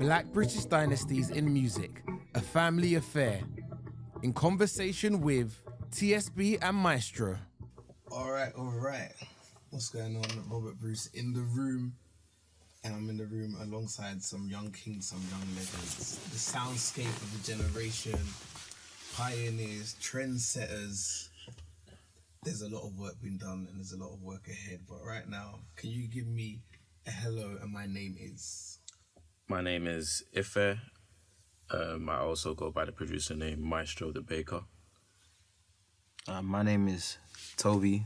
Black British Dynasties in Music, a family affair. In conversation with TSB and Maestro. All right. What's going on? Robert Bruce in the room. And I'm in the room alongside some young kings, some young legends. The soundscape of the generation, pioneers, trendsetters. There's a lot of work being done and there's a lot of work ahead. But right now, can you give me a hello and my name is? My name is Ife. I also go by the producer name Maestro the Baker. My name is Toby,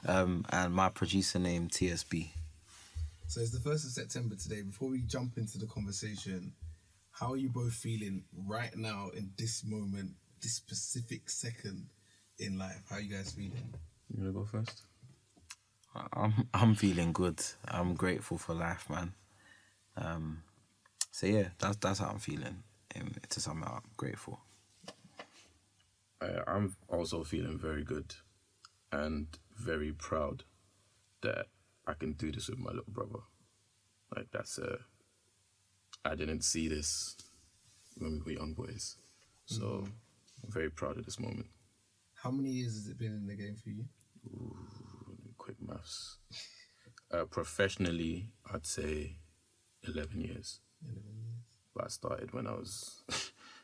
and my producer name TSB. So it's the 1st of September today. Before we jump into the conversation, how are you both feeling right now in this moment, this specific second in life? How are you guys feeling? You wanna go first? I'm feeling good. I'm grateful for life, man. So yeah, that's how I'm feeling. To sum it up, I'm grateful. I'm also feeling very good and very proud that I can do this with my little brother. Like I didn't see this when we were young boys. So I'm very proud of this moment. How many years has it been in the game for you? Ooh, quick maths. Professionally, I'd say 11 years. 11 years. But I started when I was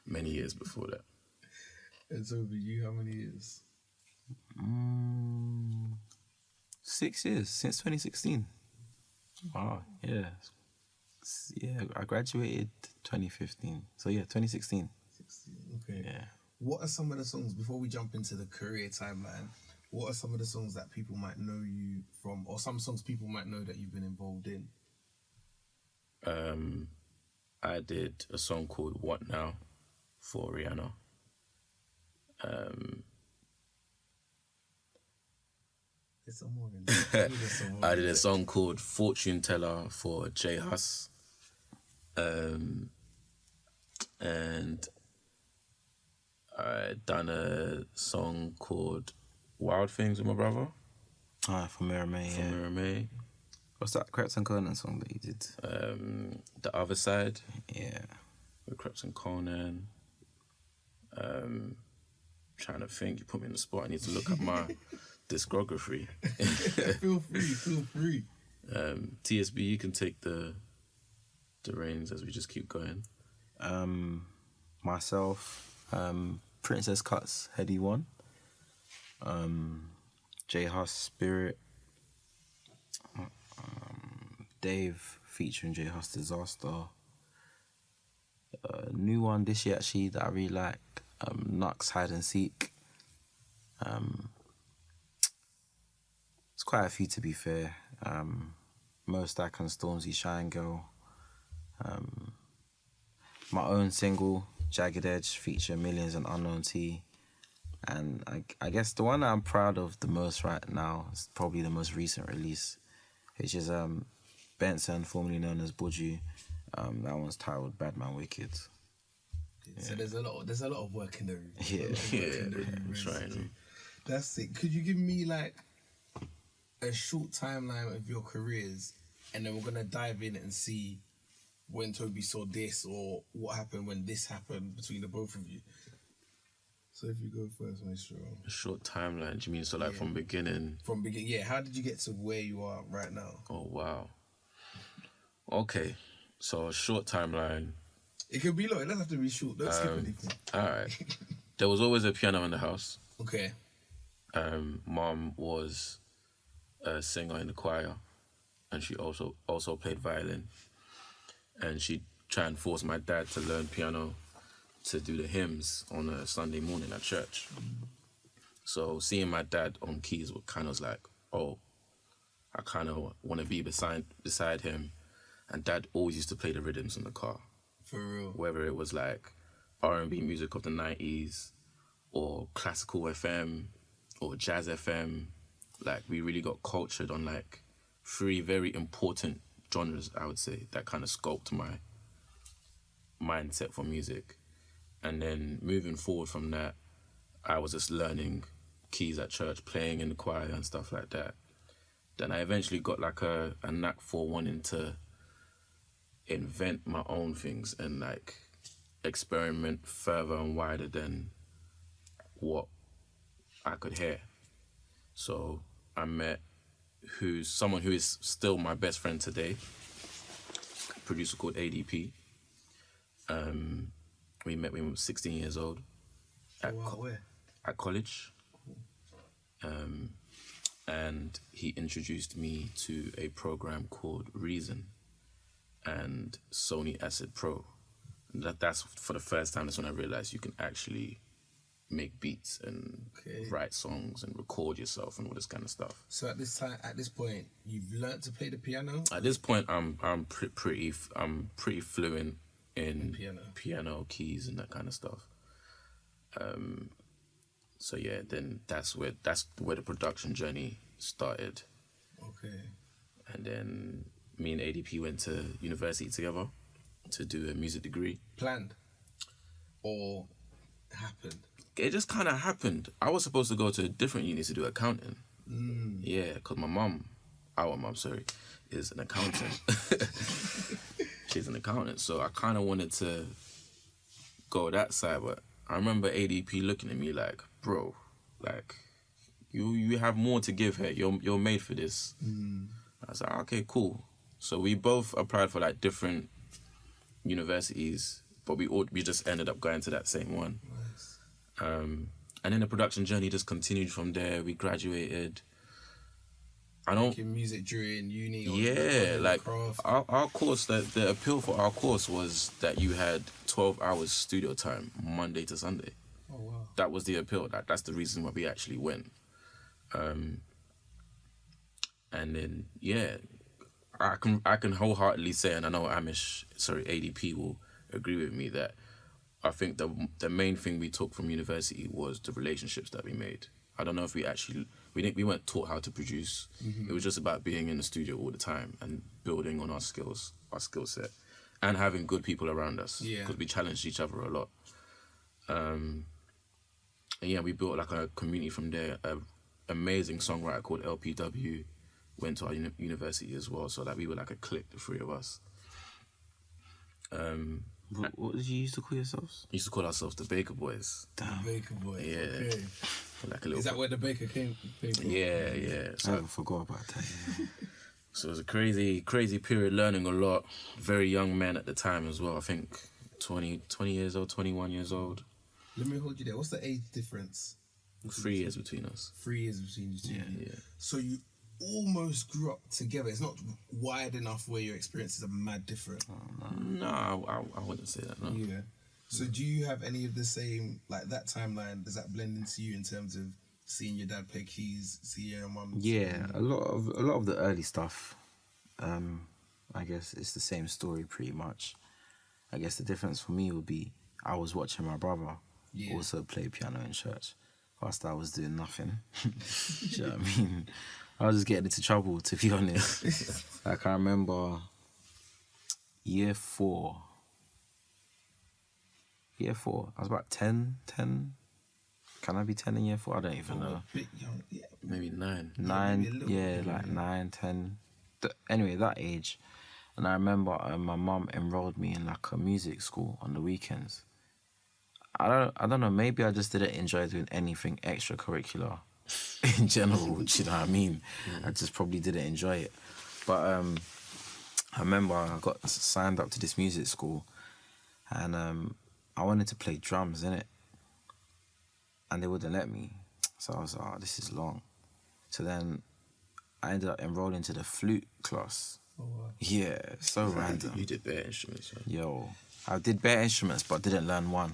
many years before that. And so for you, how many years? 6 years, since 2016. Wow, yeah. Yeah, I graduated 2015. So yeah, 2016. 16, okay. Yeah. What are some of the songs, before we jump into the career timeline, what are some of the songs that people might know you from, or some songs people might know that you've been involved in? I did a song called What Now for Rihanna. There's some more in there. I did a song called Fortune Teller for J Hus. And I done a song called Wild Things with my brother. For Mira May, yeah. Mira May. What's that Kreps and Conan song that you did? The Other Side. Yeah. With Kreps and Conan. Trying to think, you put me in the spot. I need to look at my discography. Feel free. TSB, you can take the reins as we just keep going. Myself, Princess Cuts, Heady One. J Hus, Spirit. Dave featuring J Hus, Disaster. New one this year actually that I really like. Nux, Hide and Seek. It's quite a few to be fair. Most Stack and Stormzy, Shine Girl. My own single, Jagged Edge, feature Millions and Unknown T. And I guess the one that I'm proud of the most right now is probably the most recent release, which is Benson, formerly known as Buju. That one's titled Bad Man Wicked. Yeah. So there's a lot of work in the room. I'm trying. That's it. Could you give me like a short timeline of your careers, and then we're gonna dive in and see when Toby saw this or what happened when this happened between the both of you. So if you go first, Maestro. A short timeline, do you mean so like from beginning? From beginning, yeah. How did you get to where you are right now? Oh wow. Okay, so a short timeline. It could be long. It doesn't have to be short. Don't skip anything. All right. There was always a piano in the house. Okay. Mom was a singer in the choir, and she also played violin. And she tried and force my dad to learn piano to do the hymns on a Sunday morning at church. So seeing my dad on keys was kind of like, oh, I kind of want to be beside him. And Dad always used to play the rhythms in the car. For real. Whether it was like R&B music of the 90s or classical FM or jazz FM. Like we really got cultured on like 3 very important genres, I would say, that kind of sculpt my mindset for music. And then moving forward from that, I was just learning keys at church, playing in the choir and stuff like that. Then I eventually got like a knack for wanting to invent my own things and like experiment further and wider than what I could hear. So I met someone who is still my best friend today, a producer called ADP. We met when we were 16 years old Where? at college. And he introduced me to a program called Reason and Sony Acid Pro. And that's for the first time, that's when I realized you can actually make beats and write songs and record yourself and all this kind of stuff. So at this point, you've learnt to play the piano? At this point, I'm pretty fluent in piano keys and that kind of stuff. So yeah, then that's where the production journey started. Okay. And then me and ADP went to university together to do a music degree. Planned? Or happened? It just kind of happened. I was supposed to go to a different uni to do accounting. Yeah, because our mum, is an accountant. She's an accountant, so I kind of wanted to go that side, but I remember ADP looking at me like, bro, like, you have more to give her. You're made for this. I was like, okay, cool. So we both applied for like different universities, but we just ended up going to that same one. Nice. And then the production journey just continued from there. We graduated. Making music during uni? Yeah, like our course, the appeal for our course was that you had 12 hours studio time, Monday to Sunday. Oh, wow. That was the appeal. That's the reason why we actually went. And then, yeah, I can wholeheartedly say, and I know ADP will agree with me, that I think the main thing we took from university was the relationships that we made. I don't know if we weren't taught how to produce. It was just about being in the studio all the time and building on our skill set, and having good people around us. Yeah. Because we challenged each other a lot. And yeah, we built like a community from there. An amazing songwriter called LPW went to our university as well, so that we were like a clique, the three of us. What did you used to call yourselves? We used to call ourselves the Baker Boys. Damn. The Baker Boys. Yeah. Okay. Like a little. Is that where the Baker came from? Yeah, yeah. I So, never forgot about that. so it was a crazy period, learning a lot. Very young man at the time as well. I think 20 years old, 21 years old. Let me hold you there. What's the age difference? 3 years between us. 3 years between you two. Yeah. So you almost grew up together. It's not wide enough where your experiences are mad different. No, I wouldn't say that, no. Yeah. So do you have any of the same, like that timeline, does that blend into you in terms of seeing your dad play keys, seeing your mum? Yeah, a lot of the early stuff, I guess it's the same story pretty much. I guess the difference for me would be I was watching my brother also play piano in church whilst I was doing nothing. Do you know what I mean? I was just getting into trouble, to be honest. Like, I remember year four, I was about 10. Can I be 10 in year 4? I don't even know. A bit young, yeah. Maybe 9. 9, yeah, like 9, 10. Anyway, that age. And I remember my mum enrolled me in like a music school on the weekends. I don't know, maybe I just didn't enjoy doing anything extracurricular in general, do you know what I mean? I just probably didn't enjoy it. But I remember I got signed up to this music school, and I wanted to play drums, innit? And they wouldn't let me. So I was like, oh, this is long. So then I ended up enrolling to the flute class. Oh, wow. Yeah, so random. You did bare instruments, right? Yo, I did bare instruments, but didn't learn one.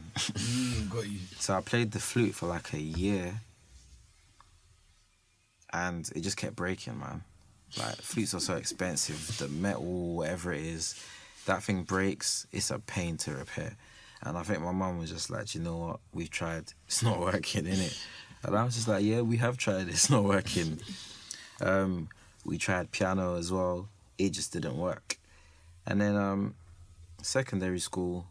Got you. So I played the flute for like a year, and it just kept breaking, man. Like, flutes are so expensive. The metal, whatever it is, that thing breaks, it's a pain to repair. And I think my mum was just like, you know what, we've tried, it's not working, innit? And I was just like, yeah, we have tried, it's not working. We tried piano as well, it just didn't work. And then secondary school,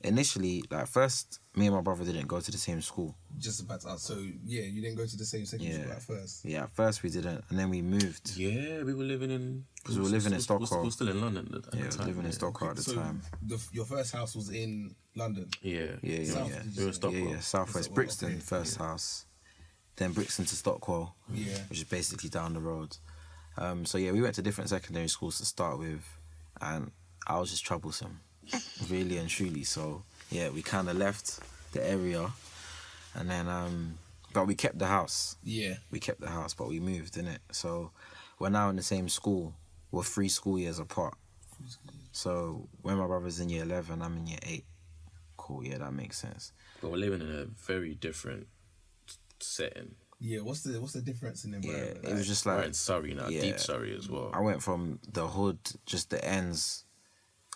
initially, like first, me and my brother didn't go to the same school. Just about to ask. So yeah, you didn't go to the same secondary school at first. Yeah, at first we didn't, and then we moved. Yeah, we were living in... Because we were living in Stockwell. We were still in London at the Yeah, time. living in Stockwell at the time. Your first house was in London. Yeah. South, Yeah. We were in Stockwell. Yeah, Southwest Brixton, first house. Then Brixton to Stockwell, which is basically down the road. So yeah, we went to different secondary schools to start with, and I was just troublesome, really and truly. So yeah, we kind of left the area, and then but we kept the house. Yeah. We kept the house, but we moved, innit? So we're now in the same school. We're 3 school years apart. So when my brother's in year 11, I'm in year 8. Cool, yeah, that makes sense. But we're living in a very different setting. Yeah, what's the difference in environment? Yeah, it was just like... We're in Surrey now, deep Surrey as well. I went from the hood, just the ends,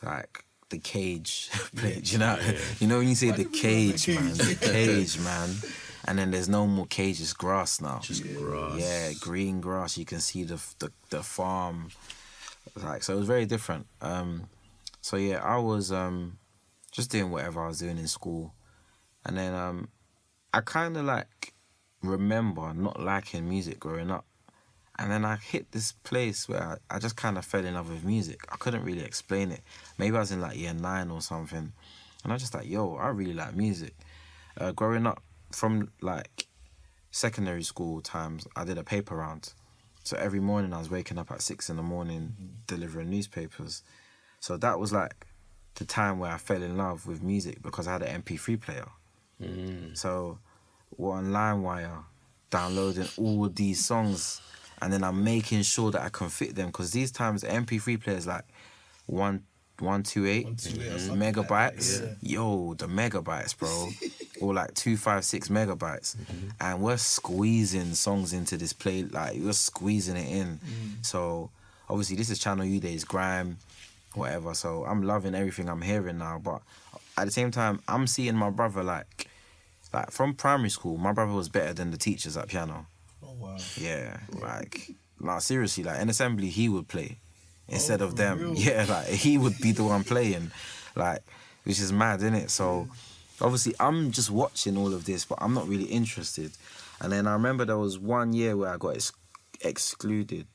like the cage place, you know? Yeah. You know when you say the cage, man? The cage, man. And then there's no more cage, it's grass now. Just grass. Yeah, green grass. You can see the farm. Like, so it was very different. So yeah, I was just doing whatever I was doing in school. And then I kind of like remember not liking music growing up. And then I hit this place where I just kind of fell in love with music. I couldn't really explain it. Maybe I was in like year 9 or something. And I was just like, yo, I really like music. Growing up, from like secondary school times, I did a paper round. So every morning I was waking up at 6 in the morning, delivering newspapers. So that was like the time where I fell in love with music because I had an MP3 player. So we're on LimeWire, downloading all these songs, and then I'm making sure that I can fit them, because these times the MP3 player is like 128 megabytes. Like Yo, the megabytes, bro. Or like 256 megabytes. And we're squeezing songs into this play, like we're squeezing it in. So obviously this is Channel U days, grime, whatever. So I'm loving everything I'm hearing now. But at the same time, I'm seeing my brother like from primary school, my brother was better than the teachers at piano. Oh wow. Yeah, like seriously, like in assembly he would play instead of them. Real? Yeah, like he would be the one playing, like, which is mad, innit? So obviously I'm just watching all of this, but I'm not really interested. And then I remember there was one year where I got excluded.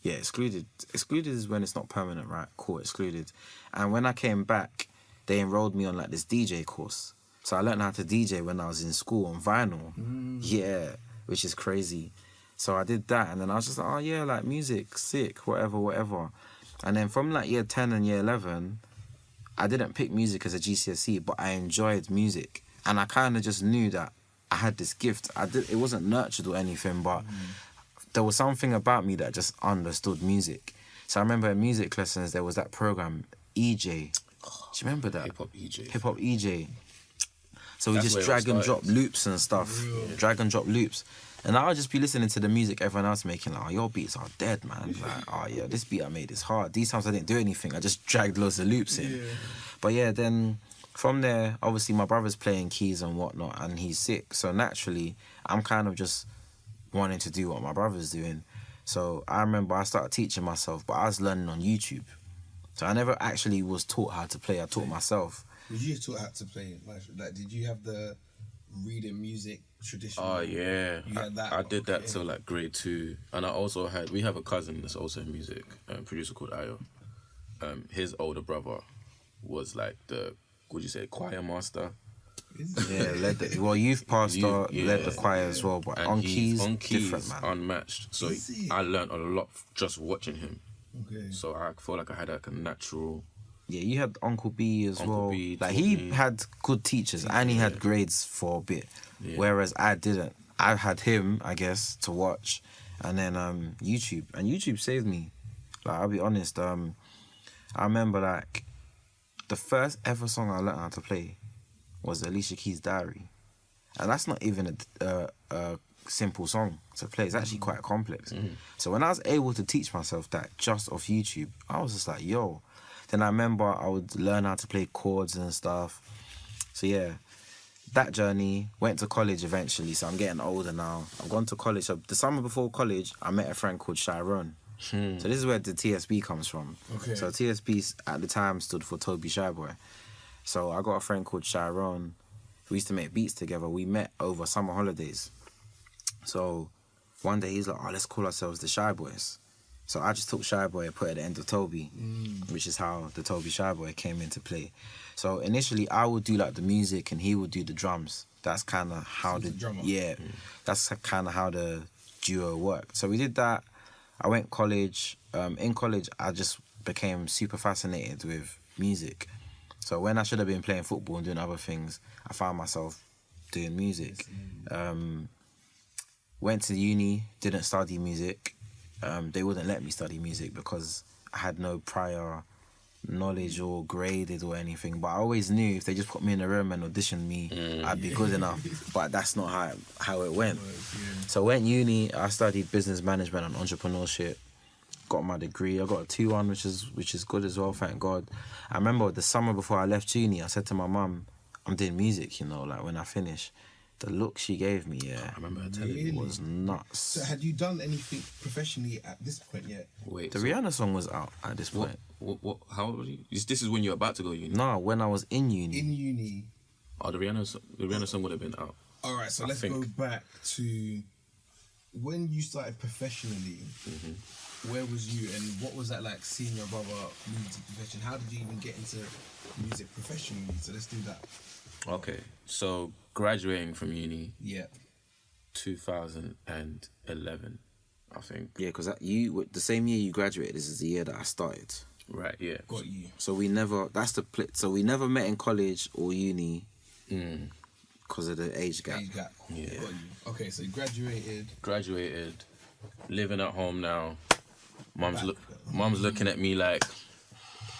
Yeah, excluded. Excluded is when it's not permanent, right? Cool, excluded. And when I came back, they enrolled me on like this DJ course. So I learned how to DJ when I was in school on vinyl. Yeah, which is crazy. So I did that, and then I was just like, oh yeah, like music, sick, whatever. And then from like year 10 and year 11, I didn't pick music as a GCSE, but I enjoyed music. And I kind of just knew that I had this gift. It wasn't nurtured or anything, but there was something about me that just understood music. So I remember in music lessons, there was that program, EJ. Do you remember that? Hip-hop EJ. Hip-hop EJ. So we That's just where it drag and started. drop loops and stuff. Drag and drop loops. And I would just be listening to the music everyone else making, like, oh, your beats are dead, man. Like, oh, yeah, this beat I made is hard. These times I didn't do anything. I just dragged loads of loops in. But yeah, then from there, obviously my brother's playing keys and whatnot, and he's sick. So naturally, I'm kind of just wanting to do what my brother's doing. So I remember I started teaching myself, but I was learning on YouTube. So I never actually was taught how to play. I taught myself. Was you taught how to play? Like, did you have the reading music tradition? Oh yeah, You had that? I did that till like grade 2, and I also we have a cousin that's also in music, producer called Ayo. His older brother was like choir master. Yeah, youth pastor, led the choir as well, but And on he's keys, different, man. unmatched. So Is he? I learned a lot just watching him. Okay. So I feel like I had like a natural. Yeah, you had Uncle B as Uncle well. B Like taught he me. had good teachers and he had grades for a bit, Yeah. whereas I didn't. I had him, I guess, to watch, and then YouTube, and YouTube saved me. Like, I'll be honest. I remember like the first ever song I learned how to play was Alicia Keys' Diary, and that's not even a simple song to play. It's actually quite complex. So when I was able to teach myself that just off YouTube, I was just like, yo. Then I remember I would learn how to play chords and stuff. So yeah, that journey, went to college eventually. So I'm getting older now. I've gone to college. So the summer before college, I met a friend called Chiron. So this is where the TSB comes from. Okay. So TSB at the time stood for Toby Shyboy. So I got a friend called Sharon. We used to make beats together. We met over summer holidays. So one day he's like, oh, let's call ourselves the Shy Boys. So I just took Shy Boy and put it at the end of Toby, which is how the Toby Shy Boy came into play. So initially I would do like the music and he would do the drums. That's kind of how the drummer. Yeah, that's kind of how the duo worked. So we did that. I went college. In college, I just became super fascinated with music. So when I should have been playing football and doing other things, I found myself doing music. Went to uni, didn't study music. They wouldn't let me study music because I had no prior knowledge or graded or anything. But I always knew if they just put me in a room and auditioned me, I'd be good enough. But that's not how it went. So went uni, I studied business management and entrepreneurship. Got my degree. I got a 2-1, which is good as well, thank God. I remember the summer before I left uni, I said to my mum, I'm doing music, you know, like when I finish. The look she gave me, I remember her telling me. was nuts. So had you done anything professionally at this point yet? Wait, The Rihanna song was out at this point. what, how old were you? This is when you're about to go uni? No, when I was in uni. In uni. Oh, the Rihanna song would have been out. All right, so let's go back to when you started professionally. Where was you and what was that like seeing your brother move to profession? How did you even get into music professionally? So let's do that. Okay, so graduating from uni, Yeah. 2011, I think. Yeah, because the same year you graduated, this is the year that I started. Right, yeah. Got you. So we never met in college or uni because of the age gap. Age gap. Yeah. Got you. Okay, so you graduated. Living at home now. Mum's looking at me like,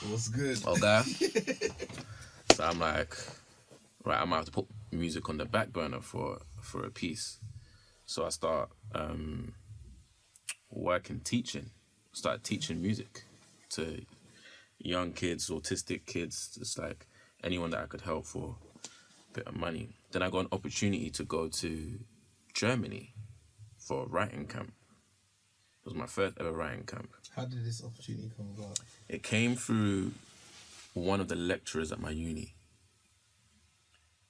What's good? okay. So I'm like, right, I might have to put music on the back burner for a piece. So I start started teaching music to young kids, autistic kids, just like anyone that I could help for a bit of money. Then I got an opportunity to go to Germany for a writing camp. It was my first ever writing camp. How did this opportunity come about? It came through one of the lecturers at my uni.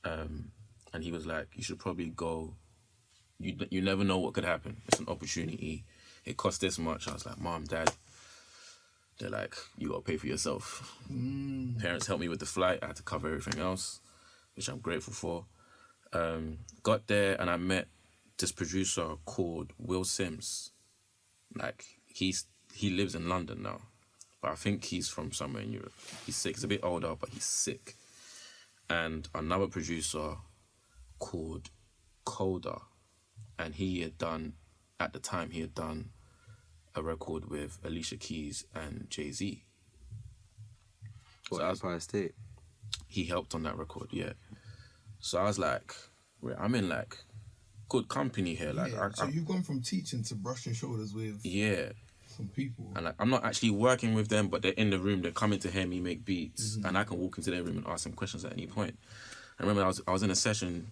And he was like, you should probably go. You never know what could happen. It's an opportunity. It costs this much. I was like, Mom, Dad. They're like, you got to pay for yourself. Parents helped me with the flight. I had to cover everything else, which I'm grateful for. Got there and I met this producer called Will Sims. Like, he lives in London now, but I think he's from somewhere in Europe. He's sick. He's a bit older, but he's sick. And another producer called Coda, and at the time he had done a record with Alicia Keys and Jay-Z. What, Empire State? He helped on that record, yeah. So I was like, I'm in like good company here. Like, Yeah, so you've gone from teaching to brushing shoulders with some people. And like, I'm not actually working with them, but they're in the room. They're coming to hear me make beats, and I can walk into their room and ask them questions at any point. I remember I was in a session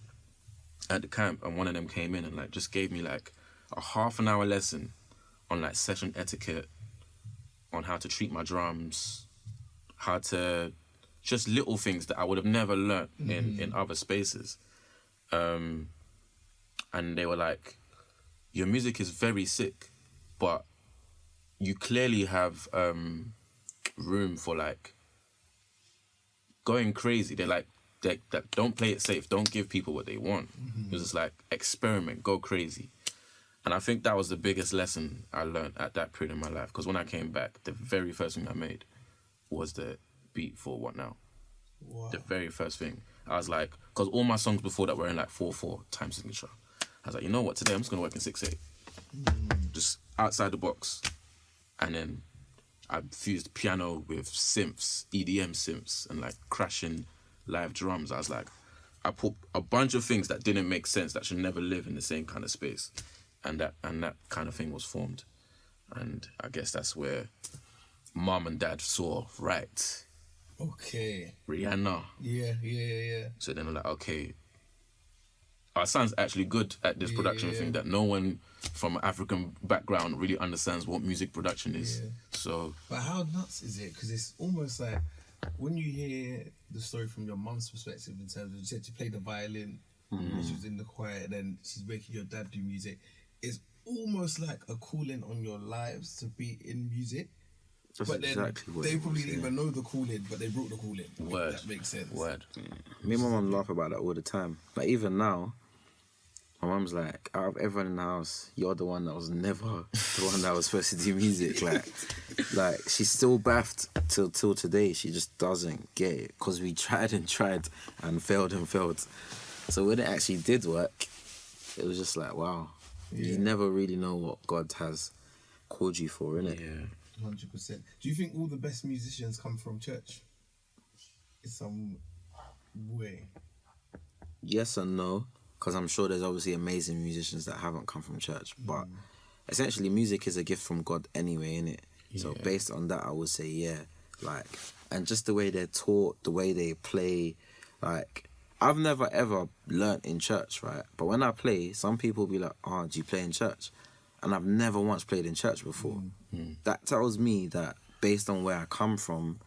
at the camp, and one of them came in and like just gave me like a half an hour lesson on like session etiquette, on how to treat my drums, how to just little things that I would have never learnt in other spaces. And they were like, your music is very sick, but you clearly have room for like going crazy. They're like, that don't play it safe, don't give people what they want. It was just like, experiment, go crazy. And I think that was the biggest lesson I learned at that period in my life, because when I came back, the very first thing I made was the beat for What Now. Wow. The very first thing. I was like, because all my songs before that were in like 4/4 time signature. I was like, you know what, today I'm just going to work in 6/8. Just outside the box. And then I fused piano with synths, EDM synths, and like crashing live drums. I was like, I put a bunch of things that didn't make sense, that should never live in the same kind of space. And that kind of thing was formed. And I guess that's where Mom and Dad saw, right, Okay. Rihanna. Yeah. So then I'm like, okay, our son's actually good at this production thing that no one from an African background really understands what music production is. Yeah. So, But how nuts is it? Because it's almost like when you hear the story from your mum's perspective, in terms of, you said she played the violin when she was in the choir, and then she's making your dad do music, it's almost like a calling on your lives to be in music. That's But then exactly what they it probably was, didn't even know the calling, but they brought the calling. Word. That makes sense. Word. Me and my mum laugh about that all the time. Like, even now, my mum's like, out of everyone in the house, you're the one that was never the one that was supposed to do music. Like she's still baffed till today. She just doesn't get it because we tried and tried and failed and failed. So when it actually did work, it was just like, wow. Yeah. You never really know what God has called you for, innit? Yeah. 100%. Do you think all the best musicians come from church? In some way. Yes and no, because I'm sure there's obviously amazing musicians that haven't come from church, but essentially music is a gift from God anyway, innit? So Yeah. based on that, I would say yeah, like, and just the way they're taught, the way they play, like, I've never ever learnt in church, right? But when I play, some people be like, "Oh, do you play in church?" And I've never once played in church before. That tells me that based on where I come from,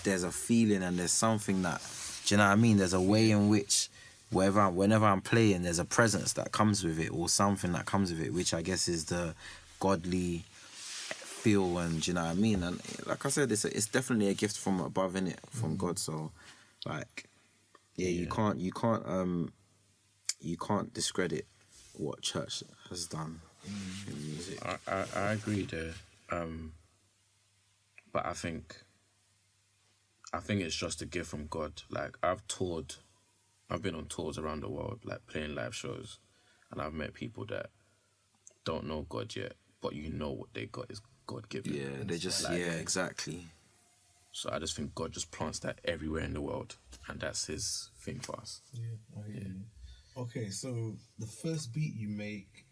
there's a feeling and there's something that, do you know what I mean? There's a way in which whenever I'm playing, there's a presence that comes with it or something that comes with it, which I guess is the godly feel, and do you know what I mean? And like I said, it's definitely a gift from above, innit? From God. So, like, yeah, you can't discredit what church has done in music. I agree there. But I think it's just a gift from God. Like, I've been on tours around the world, like playing live shows, and I've met people that don't know God yet, but you know what they got is God given. Yeah, they just, Like, yeah, exactly. So I just think God just plants that everywhere in the world, and that's His thing for us. Yeah, I hear you. Okay, so the first beat you make,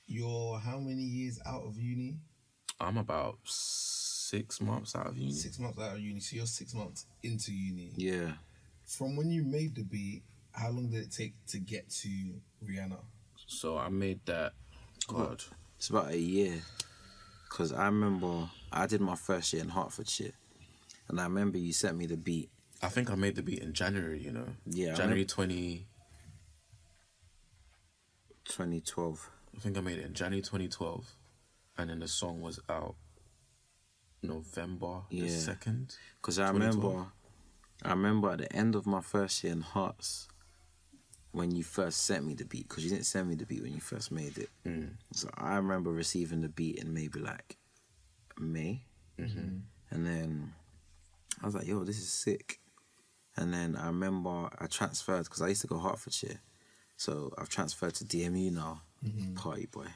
you're how many years out of uni? I'm about 6 months out of uni. 6 months out of uni, so you're 6 months into uni. Yeah. From when you made the beat, how long did it take to get to Rihanna? So I made that. God, It's about a year. Because I remember I did my first year in Hertfordshire. And I remember you sent me the beat. I think I made the beat in January. You know. Yeah. January 20. 2012. I think I made it in January 2012, and then the song was out November the 2nd. Because I remember at the end of my first year in Hearts, when you first sent me the beat, because you didn't send me the beat when you first made it. So I remember receiving the beat in maybe like May. And then I was like, yo, this is sick. And then I remember I transferred, because I used to go Hertfordshire. So I've transferred to DMU now. Party boy.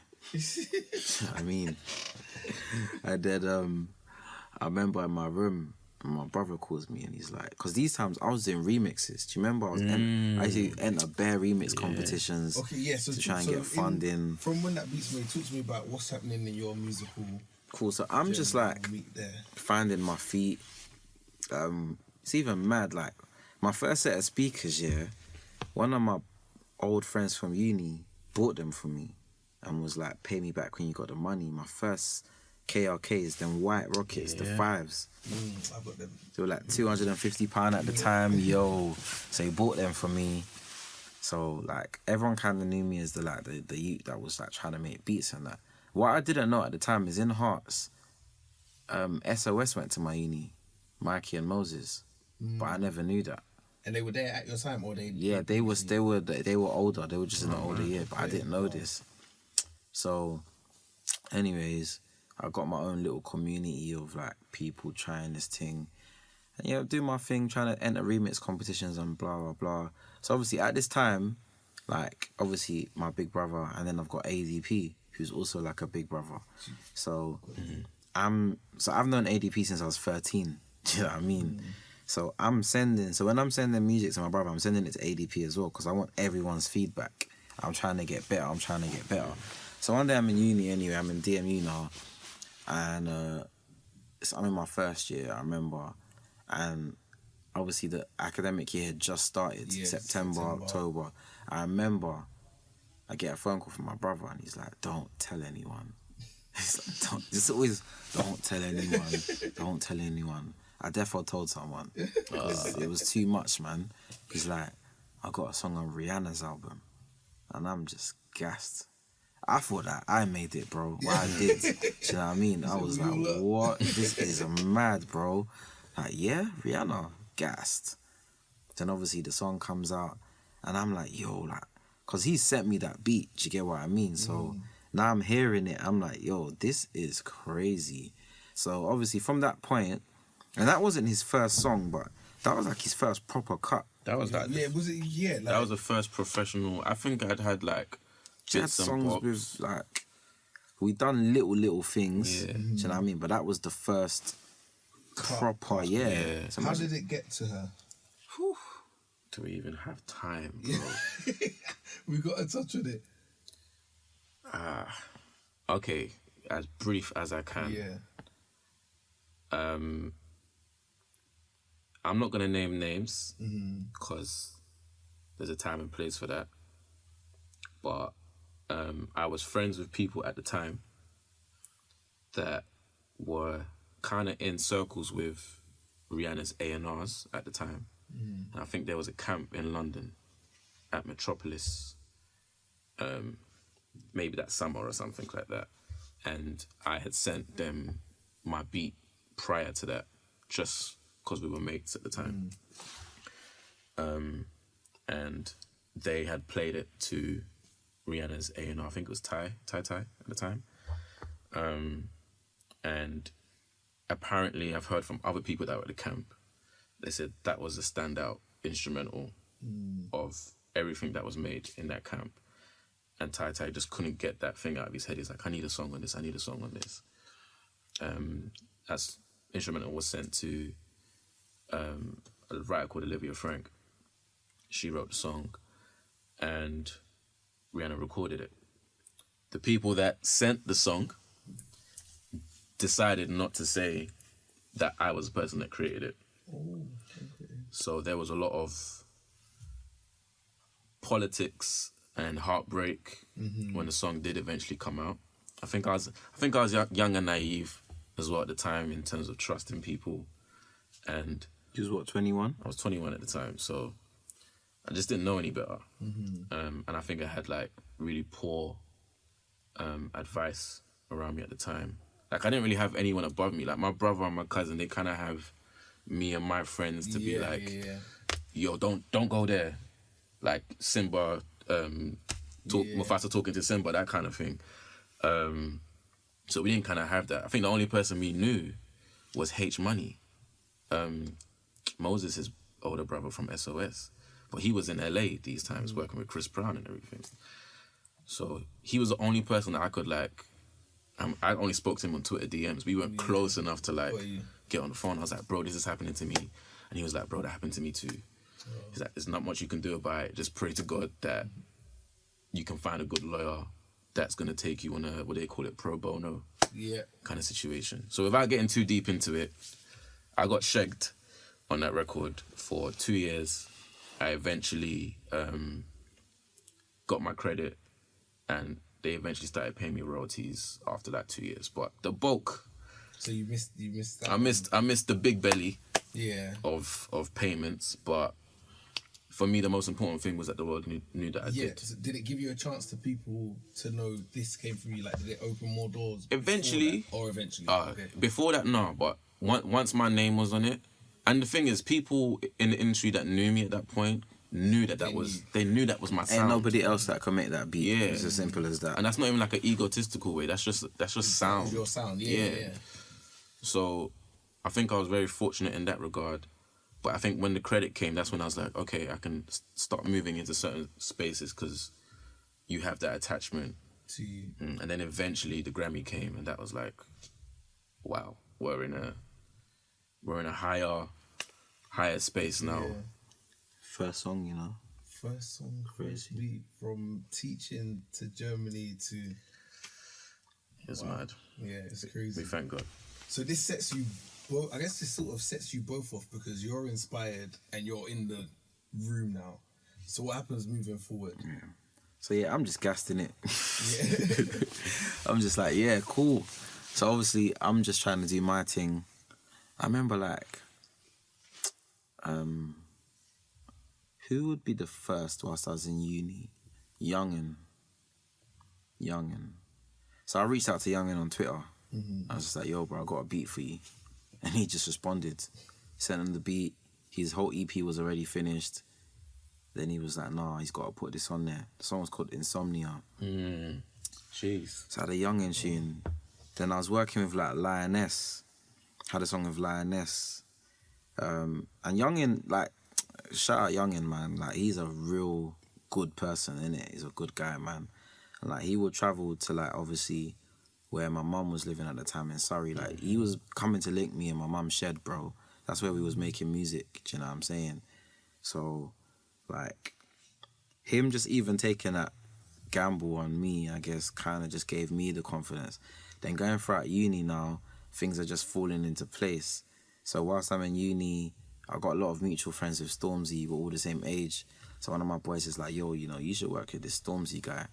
I mean, and then I remember in my room, my brother calls me and he's like, because these times I was doing remixes. Do you remember? I used to enter bare remix competitions. Okay, yeah. So to try and get funding. From when that beat's made, talk to me about what's happening in your musical. Cool. So I'm just like finding my feet. It's even mad. Like, my first set of speakers, yeah, one of my old friends from uni bought them for me and was like, pay me back when you got the money. My first KRKs, them white rockets, the 5s. I got them. They were like £250 at the time, yo. So he bought them for me. So like everyone kind of knew me as the youth that was like trying to make beats and that. What I didn't know at the time is in Hearts, SOS went to my uni, Mikey and Moses, but I never knew that. And they were there at your time, or they? Yeah, they were older. They were just in an older year, but I didn't know this. So, anyways, I got my own little community of like people trying this thing, and do my thing, trying to enter remix competitions and blah blah blah. So obviously at this time, like obviously my big brother, and then I've got ADP, who's also like a big brother. So I've known ADP since I was 13. Do you know what I mean? So when I'm sending music to my brother, I'm sending it to ADP as well, because I want everyone's feedback. I'm trying to get better. So one day I'm in uni anyway, I'm in DMU now, and I'm in my first year, I remember, and obviously the academic year had just started, September, October. I remember I get a phone call from my brother and he's like, don't tell anyone. He's like, don't tell anyone. I defo told someone. 'Cause it was too much, man. He's like, I got a song on Rihanna's album. And I'm just gassed. I thought that I made it, bro. Well, I did. Do you know what I mean? I was like, what? This is mad, bro. Like, yeah, Rihanna, gassed. Then obviously the song comes out, and I'm like, yo, like, because he sent me that beat. Do you get what I mean? So now I'm hearing it. I'm like, yo, this is crazy. So obviously from that point, and that wasn't his first song, but that was like his first proper cut. That was like that was the first professional. I think I'd had like Had bits and songs bops. with like we done little things. Yeah. Do you know what I mean? But that was the first proper. Yeah. So How did it get to her? Do we even have time, bro? We got to touch on it. Okay, as brief as I can. Yeah. I'm not gonna name names because there's a time and place for that. But I was friends with people at the time that were kind of in circles with Rihanna's A&Rs at the time. And I think there was a camp in London at Metropolis, maybe that summer or something like that. And I had sent them my beat prior to that, just because we were mates at the time. And they had played it to Rihanna's A&R, I think it was Ty at the time. And apparently I've heard from other people that were at the camp, they said that was a standout instrumental of everything that was made in that camp. And Ty just couldn't get that thing out of his head. He's like, I need a song on this, I need a song on this. That instrumental was sent to a writer called Olivia Frank. She wrote the song and Rihanna recorded it. The people that sent the song decided not to say that I was the person that created it. So there was a lot of politics and heartbreak when the song did eventually come out. I think I was young and naive as well at the time in terms of trusting people. And You was what, 21? I was 21 at the time, so I just didn't know any better. And I think I had like really poor advice around me at the time. Like I didn't really have anyone above me. Like my brother and my cousin, they kind of have me and my friends to be like, yo, don't go there. Like Simba, Mufasa talking to Simba, that kind of thing. So we didn't kind of have that. I think the only person we knew was H Money. Moses, his older brother from SOS. But he was in LA these times working with Chris Brown and everything. So he was the only person that I could like, I only spoke to him on Twitter DMs. We weren't close enough to like get on the phone. I was like, bro, this is happening to me. And he was like, bro, that happened to me too. He's like, there's not much you can do about it. Just pray to God that you can find a good lawyer that's going to take you on a, what they call it, pro bono kind of situation. So without getting too deep into it, I got shagged on that record for 2 years. I eventually got my credit and they eventually started paying me royalties after that 2 years. But the bulk... So you missed that. I missed the big belly of payments, but for me the most important thing was that the world knew that I did. So did it give you a chance to people to know this came from you? Like, did it open more doors? Eventually. Eventually? Before that, no, but once my name was on it, and the thing is, people in the industry that knew me at that point knew that they knew that was my sound. Ain't nobody else that can make that beat. Yeah. It's as simple as that. And that's not even like an egotistical way. That's just sound. Your sound, yeah. So I think I was very fortunate in that regard. But I think when the credit came, that's when I was like, okay, I can start moving into certain spaces because you have that attachment to you. And then eventually the Grammy came, and that was like, wow, we're in a higher space now. Yeah. First song, you know. First song, first beat, from teaching to Germany to... It's mad. Yeah, it's crazy. We thank God. So this sets you both... I guess this sort of sets you both off because you're inspired and you're in the room now. So what happens moving forward? Yeah. So yeah, I'm just gassed in it. Yeah. I'm just like, yeah, cool. So obviously, I'm just trying to do my thing. I remember like Who would be the first whilst I was in uni? Youngin. So I reached out to Youngin on Twitter. I was just like, yo, bro, I got a beat for you. And he just responded. Sent him the beat. His whole EP was already finished. Then he was like, nah, he's got to put this on there. The song was called Insomnia. Jeez. So I had a Youngin tune. Then I was working with like Lioness. Had a song with Lioness. And Youngin, like, shout out Youngin, man. Like, he's a real good person, innit? He's a good guy, man. And like, he would travel to like, obviously, where my mum was living at the time in Surrey. Like, he was coming to link me in my mum's shed, bro. That's where we was making music, do you know what I'm saying? So, like, him just even taking that gamble on me, I guess, kind of just gave me the confidence. Then going throughout uni now, things are just falling into place. So whilst I'm in uni, I got a lot of mutual friends with Stormzy, we're all the same age. So one of my boys is like, yo, you know, you should work with this Stormzy guy.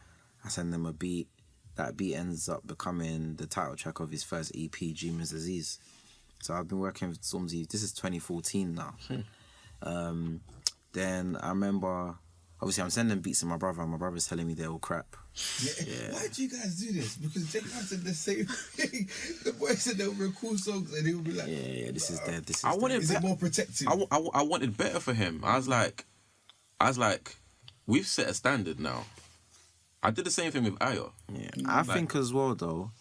I send them a beat. That beat ends up becoming the title track of his first EP, Dreamer's Disease. So I've been working with Stormzy, this is 2014 now. Then I remember, obviously I'm sending beats to my brother, and my brother's telling me they're all crap. Yeah. Why do you guys do this? Because Jake said the same thing. The boy said they'll record songs and he'll be like, Yeah, this is dead, this is I wanted is it more protective? I wanted better for him. I was like, we've set a standard now. I did the same thing with Ayo. Yeah, I think as well though,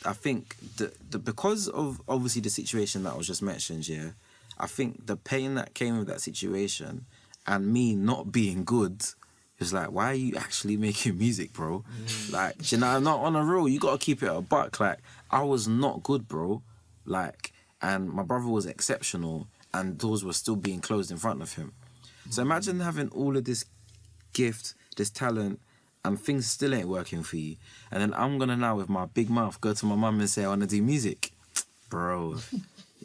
I think the because of obviously the situation that was just mentioned, yeah, I think the pain that came with that situation and me not being good, it's like, why are you actually making music, bro? Like, you know, I'm not on a roll. You got to keep it a buck. Like, I was not good, bro. Like, and my brother was exceptional and doors were still being closed in front of him. So imagine having all of this gift, this talent, and things still ain't working for you. And then I'm going to now, with my big mouth, go to my mum and say, I want to do music. Bro,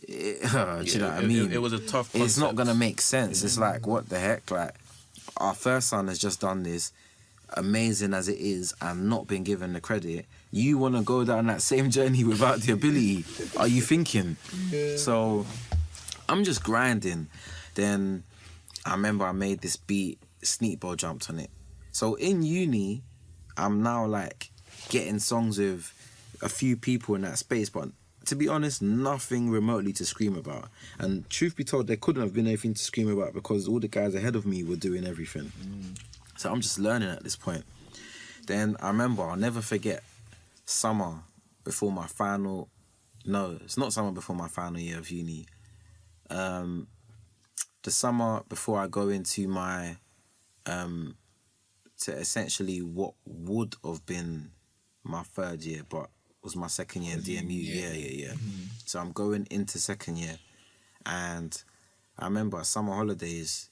do you know what I mean? It was a tough concept. It's not going to make sense. It's like, what the heck? Like, our first son has just done this, amazing as it is, and not been given the credit. You want to go down that same journey without the ability. Are you thinking? Yeah. So I'm just grinding. Then I remember I made this beat, Sneakball jumped on it. So in uni, I'm now like getting songs with a few people in that space, but to be honest, nothing remotely to scream about. And truth be told, there couldn't have been anything to scream about because all the guys ahead of me were doing everything. So I'm just learning at this point. Then I remember, I'll never forget, summer before my final... No, it's not summer before my final year of uni. The summer before I go into my... to essentially what would have been my third year, but was my second year in DMU. Yeah. So I'm going into second year, and I remember summer holidays,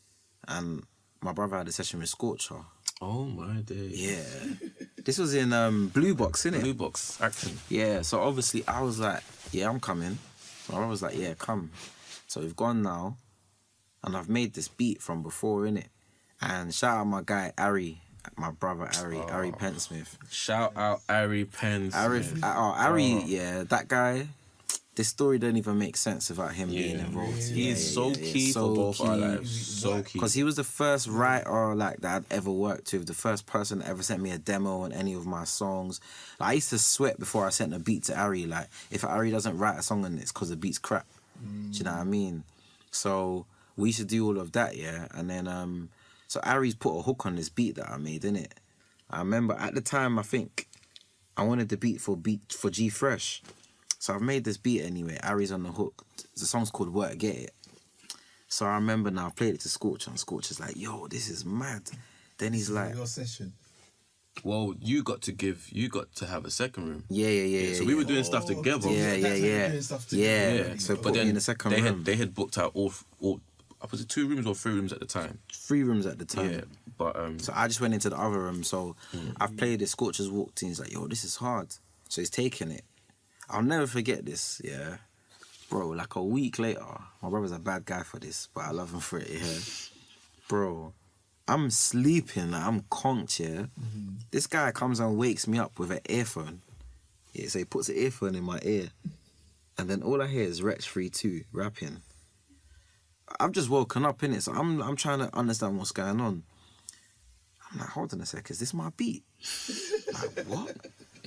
and my brother had a session with Scorcher. Oh my days. Yeah. This was in Blue Box, innit? Blue Box, Acton. Yeah, so obviously I was like, yeah, I'm coming. My brother was like, yeah, come. So we've gone now, and I've made this beat from before, innit? And shout out my guy, Ari, my brother, Ari Pennsmith. Shout out Ari Pennsmith. Ari, yeah, that guy, this story don't even make sense without him being involved. He's so key for both our lives. So key. Because he was the first writer like that I'd ever worked with, the first person that ever sent me a demo on any of my songs. Like, I used to sweat before I sent a beat to Ari. Like, if Ari doesn't write a song on it, it's because the beat's crap. Do you know what I mean? So we used to do all of that, yeah. And then, so Ari's put a hook on this beat that I made, innit? I remember at the time, I think I wanted the beat for G Fresh. So I've made this beat anyway. Ari's on the hook. The song's called Work Get It. So I remember now I played it to Scorcher, and Scorcher's like, yo, this is mad. Then he's like... Your session. Well, you got to have a second room. Yeah. So we were doing stuff together. Yeah. So but then in the second room. They had booked out all was it 2 rooms or 3 rooms at the time? 3 rooms at the time. Yeah, but so I just went into the other room. So I've played it. Scorcher's walked in. He's like, yo, this is hard. So he's taking it. I'll never forget this. Yeah, bro. Like a week later, my brother's a bad guy for this, but I love him for it. Yeah, bro. I'm sleeping. Like, I'm conked. Yeah. This guy comes and wakes me up with an earphone. Yeah, so he puts an earphone in my ear, and then all I hear is Rex 3-2 rapping. I've just woken up in it, so I'm trying to understand what's going on. I'm like, hold on a sec, is this my beat? Like, what?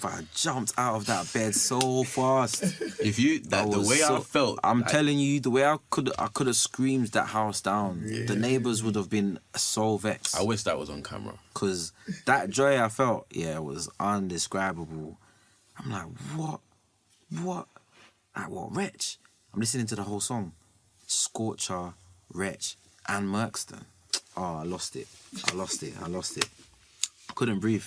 But I jumped out of that bed so fast. If you the way I felt, I'm telling you, the way I could have screamed that house down. Yeah. The neighbours would have been so vexed. I wish that was on camera. Cause that joy I felt, was undescribable. I'm like, what? Like what? Wretch. I'm listening to the whole song. Scorcher, Wretch, and Merkston. Oh, I lost it. Couldn't breathe.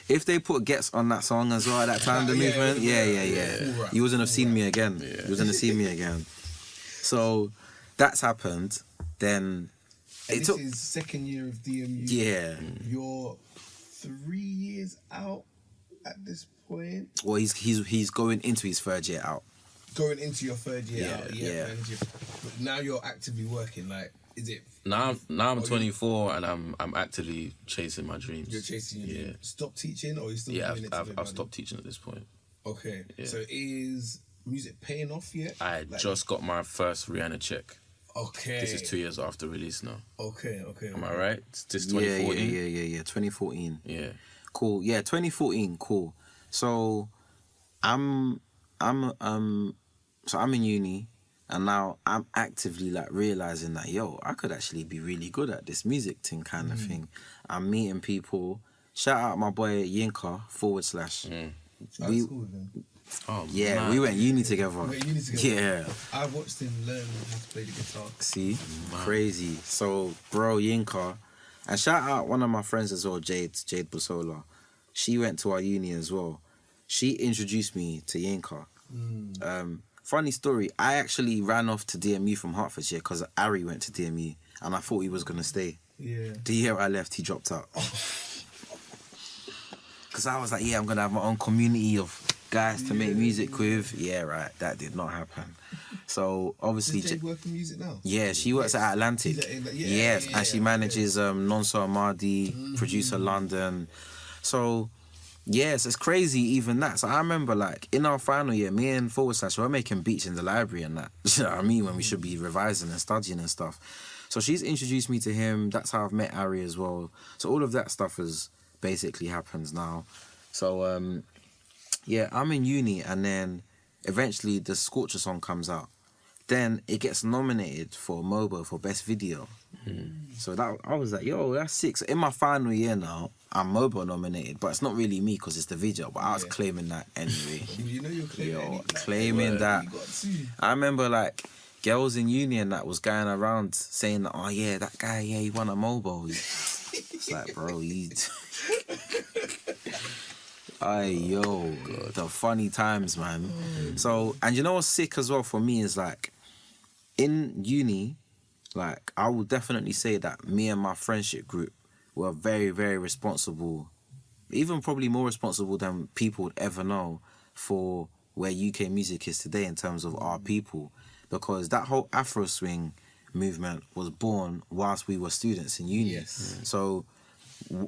If they put Gets on that song as well at that time, the movement, you wouldn't have seen me again. Yeah. You wouldn't have seen me again. So that's happened. Then And this is second year of DMU. Yeah. You're 3 years out at this point. Well, he's going into his third year out. Going into your third year out. Yeah. And but now you're actively working. Like, is it? Now I'm 24 and I'm actively chasing my dreams. You're chasing your dream. Stop teaching, or you still doing it? I've stopped teaching at this point. Okay. Yeah. So is music paying off yet? I just got my first Rihanna check. Okay. This is 2 years after release now. Okay. Am I right? This 2014. Yeah. 2014. Yeah. Cool. Yeah, 2014. Cool. So I'm in uni, and now I'm actively like realizing that I could actually be really good at this music thing kind of thing. I'm meeting people. Shout out my boy Yinka /. That's cool then. Oh, Yeah, man. we went uni together. Yeah. I watched him learn how to play the guitar. See? Crazy. So, bro, Yinka. And shout out one of my friends as well, Jade Busola. She went to our uni as well. She introduced me to Yinka. Funny story, I actually ran off to DMU from Hertfordshire because Ari went to DMU and I thought he was going to stay. Yeah. The year I left, he dropped out. Because I was like, I'm going to have my own community of guys to make music with. Yeah, right. That did not happen. So, obviously... Does Jade work in music now? Yeah, she works at Atlantic. Yes, and she manages Nonso Amadi, Producer London. So... Yes, it's crazy even that. So I remember like in our final year, me and / were making beats in the library and that. You know what I mean? When we should be revising and studying and stuff. So she's introduced me to him. That's how I've met Ari as well. So all of that stuff has basically happens now. So I'm in uni, and then eventually the Scorcher song comes out. Then it gets nominated for MOBO for Best Video. So that I was like, that's sick. So in my final year now, I'm MOBO nominated, but it's not really me because it's the video. But I was claiming that anyway. You know you're claiming claiming that. You got to. I remember like girls in uni and that was going around saying that, that guy, he won a MOBO. It's like, bro, the funny times, man. So, and you know what's sick as well for me is like, in uni, like, I will definitely say that me and my friendship group were very, very responsible, even probably more responsible than people would ever know for where UK music is today in terms of our people. Because that whole Afro swing movement was born whilst we were students in uni. Yes. So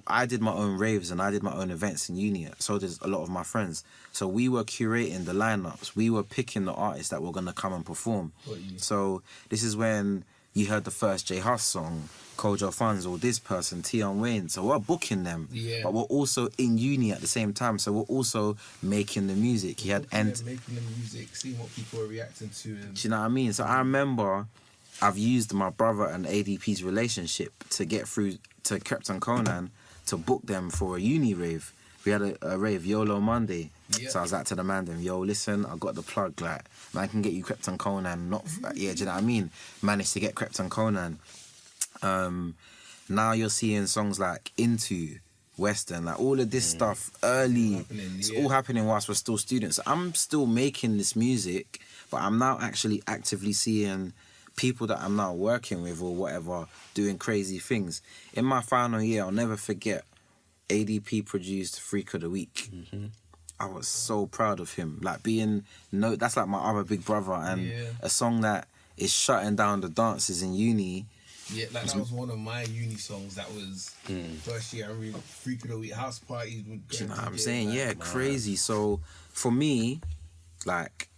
I did my own raves and I did my own events in uni. So did a lot of my friends. So we were curating the lineups. We were picking the artists that were going to come and perform. So this is when you heard the first J Huss song, Kojo Funds, or this person, Tion Wayne. So we're booking them. Yeah. But we're also in uni at the same time. So we're also making the music. Making the music, seeing what people are reacting to. And... Do you know what I mean? So I remember I've used my brother and ADP's relationship to get through to Krypton Conan to book them for a uni rave. We had a rave, YOLO Monday. Yeah. So I was like to the man, listen, I got the plug, like, man, I can get you Krypton Conan, do you know what I mean? Managed to get Krypton Conan. Now you're seeing songs like Into, Western, like all of this stuff early. It's all happening whilst we're still students. I'm still making this music, but I'm now actually actively seeing people that I'm now working with or whatever doing crazy things. In my final year, I'll never forget, ADP produced Freak of the Week. I was so proud of him. Like that's like my other big brother, and a song that is shutting down the dances in uni. Yeah, like that was one of my uni songs. That was first year. I really Freak of the Week house parties. Do you know what I'm saying? Crazy. So for me, like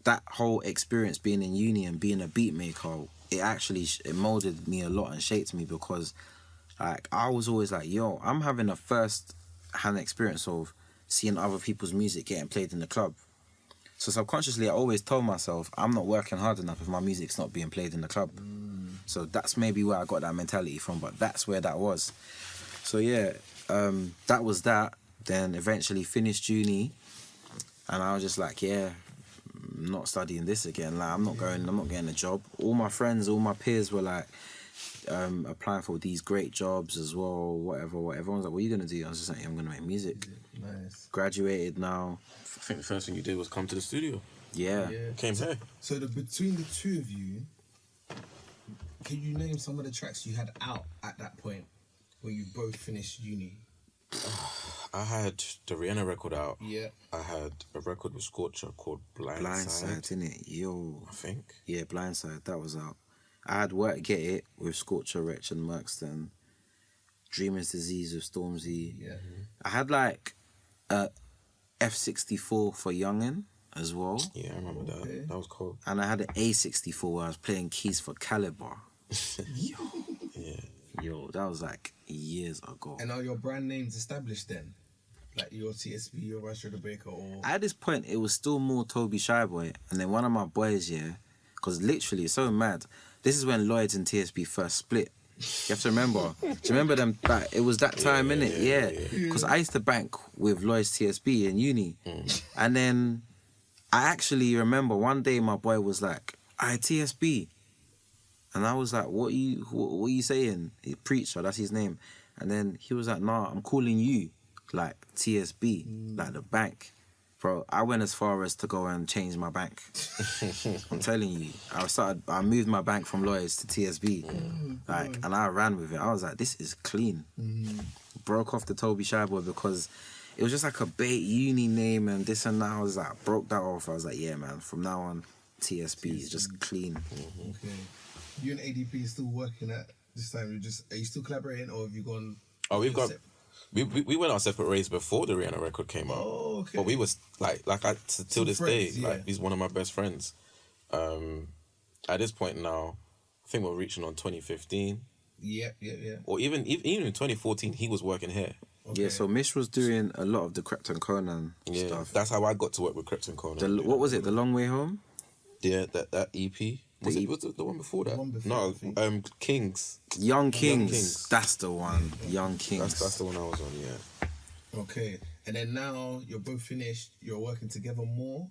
that whole experience being in uni and being a beat maker it actually it molded me a lot and shaped me because like I was always like, yo, I'm having a first hand experience of seeing other people's music getting played in the club. So subconsciously I always told myself I'm not working hard enough if my music's not being played in the club. So that's maybe where I got that mentality from, but that's where that was. So yeah, that was that. Then eventually finished uni, and I was just like, yeah, I'm not studying this again. Like I'm not getting a job. All my friends, all my peers were like applying for these great jobs as well, whatever. Everyone's like, what are you gonna do? I was just like, yeah, I'm gonna make music. Nice. Graduated now. I think the first thing you did was come to the studio. Yeah. Came here. So between the two of you, can you name some of the tracks you had out at that point when you both finished uni? I had the Rihanna record out. Yeah. I had a record with Scorcher called Blindside, innit? Yo. I think. Yeah, Blindside, that was out. I had Work Get It with Scorcher, Wretch and Merkston. Dreamer's Disease with Stormzy. Yeah. I had like a F64 for Youngin as well. Yeah, I remember that. That was cool. And I had an A64 where I was playing keys for Caliber. Yo. Yeah. Yo, that was like years ago. And are your brand names established then? Like your TSB, your Maestro the Baker, or... At this point, it was still more Toby Shyboy. And then one of my boys, yeah, because literally, it's so mad. This is when Lloyds and TSB first split. You have to remember. Do you remember them? Like, it was that time, innit? Yeah. Because I used to bank with Lloyds TSB in uni. And then I actually remember one day my boy was like, "Aye, TSB." And I was like, what are you saying? He Preacher, that's his name. And then he was like, nah, I'm calling you, like TSB, like the bank. Bro, I went as far as to go and change my bank. I'm telling you. I moved my bank from Lloyds to TSB. And I ran with it. I was like, this is clean. Broke off the Toby Shyboy because it was just like a bait uni name and this and that. I was like, broke that off. I was like, yeah, man, from now on, TSB is just clean. Okay. You and ADP are still working at this time. Are you still collaborating, or have you gone? Oh, we went our separate ways before the Rihanna record came out. Oh, okay. But we was till this day, friends, like he's one of my best friends. At this point now, I think we're reaching on 2015. Yeah. Or even in 2014, he was working here. Okay. Yeah, so Mish was doing a lot of the Krypton Conan stuff. That's how I got to work with Krypton Conan. What was it? The Long Way Home? Yeah, that EP. Was it the one before that? No, Kings. Young Kings. That's the one. Young Kings. That's the one I was on, yeah. Okay. And then now you're both finished. You're working together more.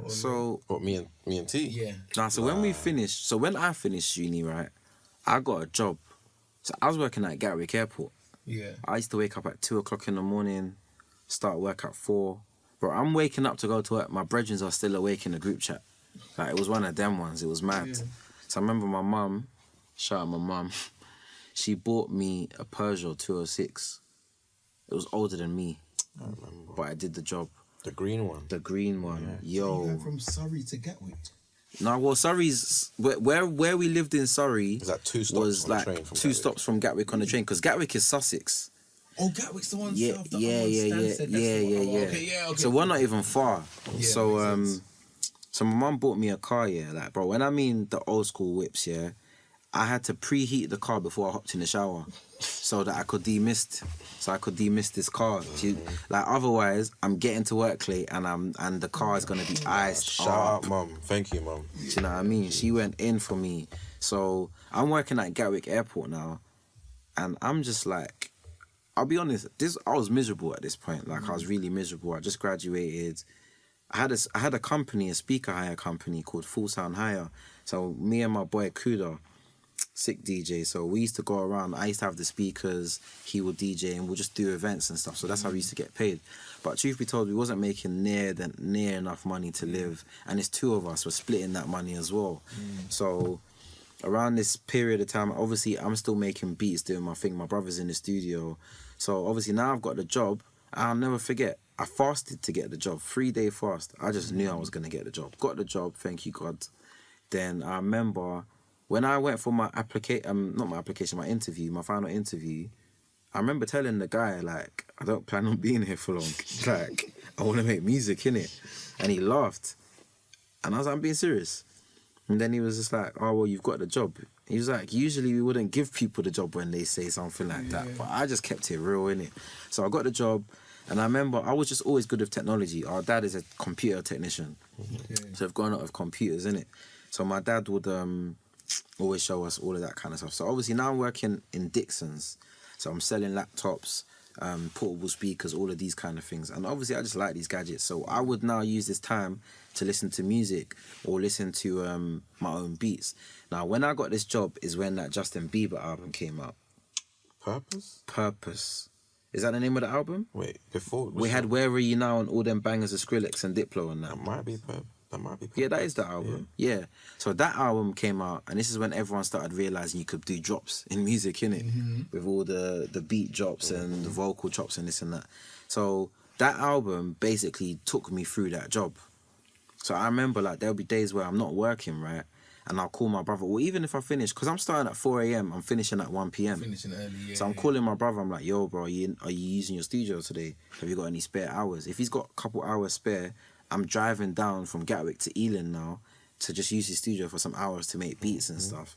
So What, me and T? Yeah. So when I finished uni, right, I got a job. So I was working at Gatwick Airport. Yeah. I used to wake up at 2 o'clock in the morning, start work at 4. Bro, I'm waking up to go to work. My brethren are still awake in the group chat. Like, it was one of them ones. It was mad. Yeah. So I remember my mum, shout out my mum, she bought me a Peugeot 206. It was older than me. I remember. But I did the job. The green one. The green one. Yeah. Yo. So you went from Surrey to Gatwick? No, well, Surrey's... Where we lived in Surrey... Is that 2 stops was on like the train from 2 Gatwick? stops from Gatwick on the train. Because Gatwick is Sussex. Oh, Gatwick's the one Yeah. south. Okay, yeah. So we're not even far. Yeah, So so my mum bought me a car, yeah. Like, bro, when I mean the old school whips, yeah, I had to preheat the car before I hopped in the shower so that I could demist. So I could demist this car. Like, otherwise, I'm getting to work late and the car is gonna be iced Shout up. out, Mum. Thank you, Mum. Do you know what I mean? She went in for me. So I'm working at Gatwick Airport now, and I'm just like, I'll be honest, I was miserable at this point. Like, I was really miserable. I just graduated. I had a company, a speaker hire company called Full Sound Hire. So me and my boy Kuda, sick DJ. So we used to go around. I used to have the speakers. He would DJ, and we'll just do events and stuff. So that's how we used to get paid. But truth be told, we wasn't making near enough money to live. And it's 2 of us. We're splitting that money as well. So around this period of time, obviously I'm still making beats, doing my thing. My brother's in the studio. So obviously now I've got the job. I'll never forget. I fasted to get the job, 3-day fast. I just knew I was going to get the job. Got the job, thank you God. Then I remember when I went for my my interview, my final interview, I remember telling the guy, like, I don't plan on being here for long. Like, I want to make music, innit? And he laughed. And I was like, I'm being serious. And then he was just like, oh, well, you've got the job. He was like, usually we wouldn't give people the job when they say something like that. But I just kept it real, innit? So I got the job. And I remember I was just always good with technology. Our dad is a computer technician. So I've grown up with computers, innit? So my dad would always show us all of that kind of stuff. So obviously now I'm working in Dixon's. So I'm selling laptops, portable speakers, all of these kind of things. And obviously I just like these gadgets. So I would now use this time to listen to music or listen to my own beats. Now, when I got this job is when that Justin Bieber album came out. Purpose. Is that the name of the album? Wait, before... We had Where Are You Now and all them bangers of Skrillex and Diplo and that. That might be Purpose. Yeah, that is the album. Yeah. So that album came out, and this is when everyone started realising you could do drops in music, innit? With all the beat drops and the vocal chops and this and that. So that album basically took me through that job. So I remember, like, there'll be days where I'm not working, right? And I'll call my brother, or even if I finish, because I'm starting at 4 a.m, I'm finishing at 1 p.m. Finishing early, yeah. So I'm calling my brother, I'm like, yo, bro, are you using your studio today? Have you got any spare hours? If he's got a couple hours spare, I'm driving down from Gatwick to Ealing now to just use his studio for some hours to make beats and stuff.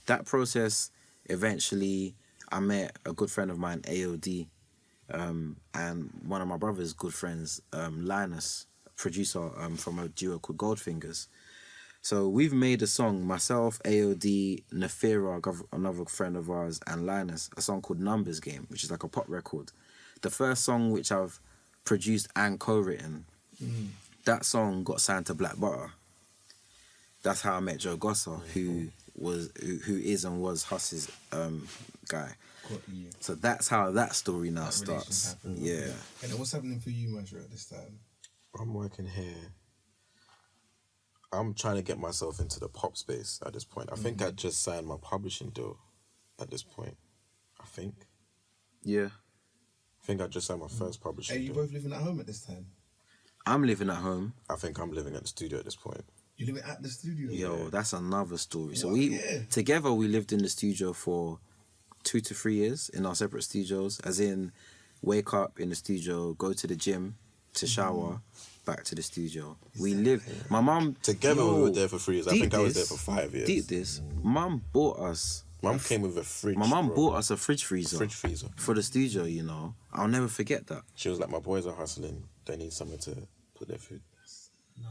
That process, eventually, I met a good friend of mine, AOD, and one of my brother's good friends, Linus, producer from a duo called Goldfingers. So we've made a song, myself, AOD, Nefera, another friend of ours, and Linus, a song called Numbers Game, which is like a pop record. The first song which I've produced and co-written, that song got signed to Black Butter. That's how I met Joe Gosser, who is and was Huss's guy. So that's how that story now starts. Yeah. And then what's happening for you, Maestro, at this time? I'm working here. I'm trying to get myself into the pop space at this point. I think I just signed my publishing deal at this point. I think. Yeah. I think I just signed my first publishing Are you deal. both living at home at this time? I'm living at home. I think I'm living at the studio at this point. You're living at the studio? Yo, that's another story. So What? together we lived in the studio for 2 to 3 years in our separate studios, as in wake up in the studio, go to the gym, to shower, back to the studio. We lived. My mum. Together we were there for 3 years. I think I was there for 5 years. Deep this. Mum bought us. Mum came with a fridge. My mum bro. bought us a fridge freezer. Fridge freezer. For the studio, you know. I'll never forget that. She was like, my boys are hustling. They need somewhere to put their food.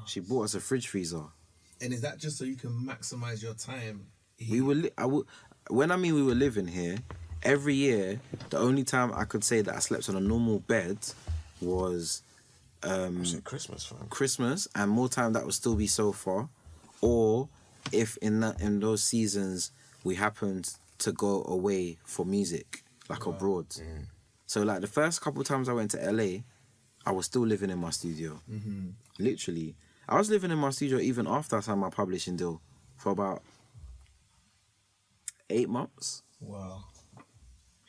She bought us a fridge freezer. And is that just so you can maximize your time? We were. When I mean we were living here, every year, the only time I could say that I slept on a normal bed was Christmas, fam. Christmas, and more time that would still be sofa, or if in those seasons we happened to go away for music, like abroad. So like the first couple of times I went to LA, I was still living in my studio. Literally. I was living in my studio even after I signed my publishing deal for about 8 months. Wow.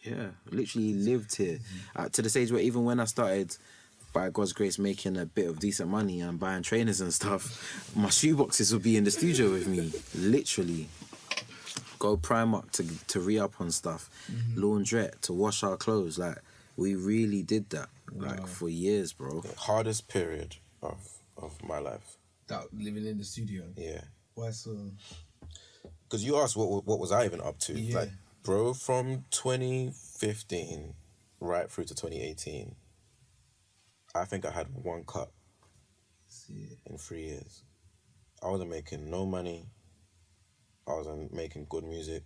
Yeah, literally lived here. To the stage where even when I started, by God's grace, making a bit of decent money and buying trainers and stuff, my shoeboxes would be in the studio with me. Literally. Go Primark to re-up on stuff. Laundrette to wash our clothes. Like, we really did that. Like, for years, bro. The hardest period of my life. That living in the studio? Yeah. Why so? Because you asked what was I even up to? Yeah. Like, bro, from 2015 right through to 2018, I think I had one cut in 3 years. I wasn't making no money. I wasn't making good music.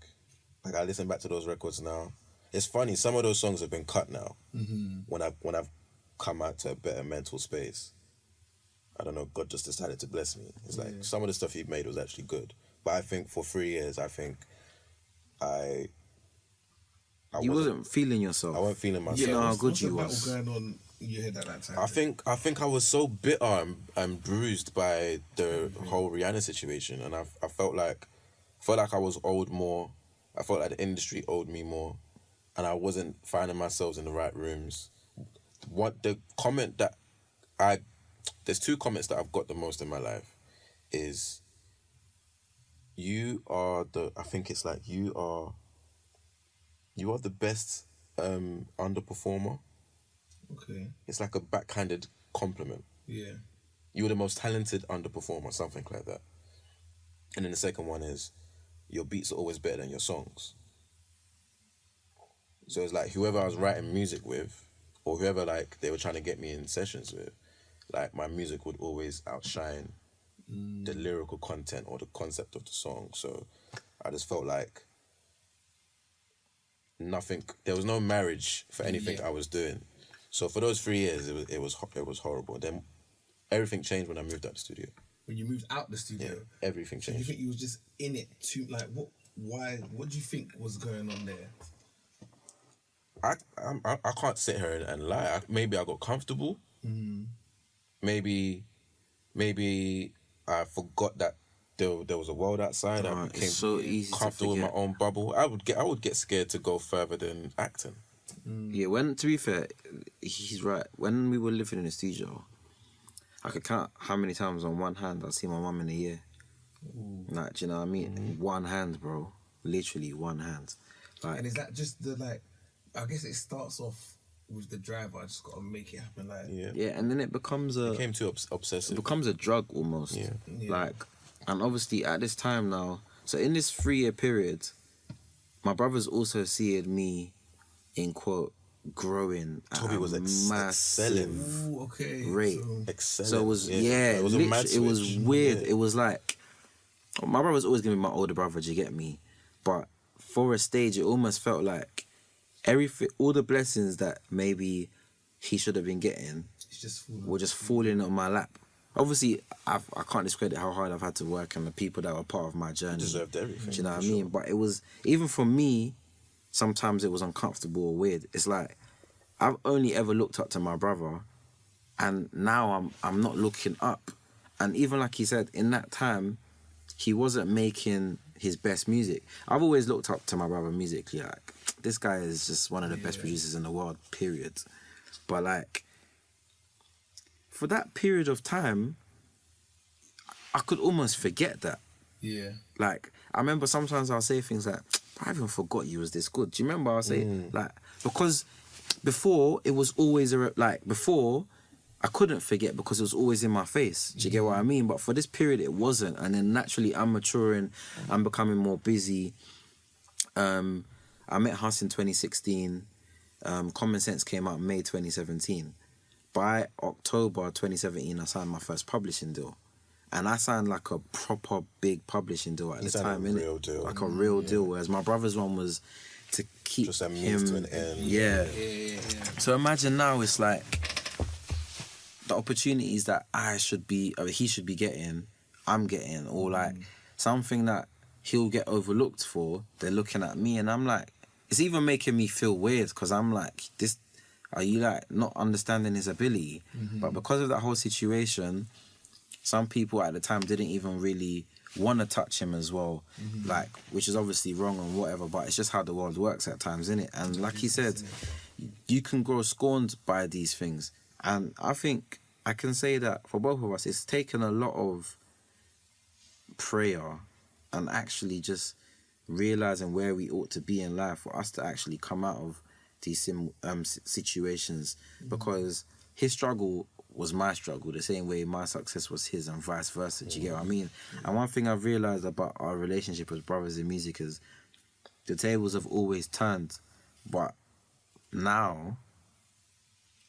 Like, I listen back to those records now. It's funny, some of those songs have been cut now. When I've come out to a better mental space. I don't know, God just decided to bless me. It's like, some of the stuff he made was actually good. But I think for 3 years, I think I wasn't feeling yourself. I wasn't feeling myself. You know how good What's you the battle was. going on in your head at that time? I think I was so bitter and bruised by the whole Rihanna situation, and I felt like I was owed more. I felt like the industry owed me more, and I wasn't finding myself in the right rooms. There's 2 comments that I've got the most in my life, is you are the best underperformer. Okay. It's like a backhanded compliment. Yeah. You were the most talented underperformer, something like that. And then the second one is your beats are always better than your songs. So it's like whoever I was writing music with, or whoever like they were trying to get me in sessions with, like my music would always outshine the lyrical content or the concept of the song. So I just felt like there was no marriage for anything I was doing. So for those 3 years, it was horrible. Then everything changed when I moved out the studio. When you moved out the studio, Everything so changed. you think you was just in it too? Like what? Why? What do you think was going on there? I can't sit here and lie. Maybe I got comfortable. Maybe I forgot that there was a world outside. I became it's so easy comfortable to in my forget. own bubble. I would get scared to go further than acting. Yeah, to be fair, he's right. When we were living in the studio, I could count how many times on one hand I'd see my mum in a year. Like, do you know what I mean? One hand, bro. Literally one hand. Like, And is that just the like? I guess it starts off with the drive. I just gotta make it happen. Like yeah, and then it becomes a Became too obsessive. drug almost. Yeah. Like, and obviously at this time now, so in this 3-year period, my brother's also seeing me, in quote, growing at Toby was a excelling. massive ooh, okay, rate. Excellent. So it was it was a mad it was switch. weird. Yeah. It was like my brother's always gonna be my older brother. Do you get me? But for a stage, it almost felt like all the blessings that maybe he should have been getting it's just falling. were just falling on my lap. Obviously, I can't discredit how hard I've had to work and the people that were part of my journey. Deserved everything. Do you know what I for mean? sure. But it was, even for me, sometimes it was uncomfortable or weird. It's like I've only ever looked up to my brother, and now I'm not looking up. And even like he said, in that time, he wasn't making his best music. I've always looked up to my brother musically. Like, this guy is just one of the best producers in the world, period. But like, for that period of time, I could almost forget that. Yeah. Like, I remember sometimes I'll say things like, I even forgot you was this good. Do you remember I'll say, like, because before it was always, before I couldn't forget because it was always in my face. Do you get what I mean? But for this period, it wasn't. And then naturally, I'm maturing, I'm becoming more busy. I met Huss in 2016. Common Sense came out May 2017. By October 2017, I signed my first publishing deal. And I signed like a proper big publishing deal at the time, innit? Real deal. Like a real deal, whereas my brother's one was to keep Just a him... means to an end. Yeah. Yeah. So imagine now it's like the opportunities that he should be getting, I'm getting, or like something that he'll get overlooked for, they're looking at me, and I'm like, it's even making me feel weird because I'm like, are you like not understanding his ability? But because of that whole situation, some people at the time didn't even really want to touch him as well, like, which is obviously wrong and whatever, but it's just how the world works at times, innit? And like he said, you can grow scorned by these things. And I think I can say that for both of us, it's taken a lot of prayer and actually just realizing where we ought to be in life for us to actually come out of these situations, because his struggle was my struggle the same way my success was his, and vice versa. Do you get what I mean? And one thing I've realized about our relationship as brothers in music is the tables have always turned, but now,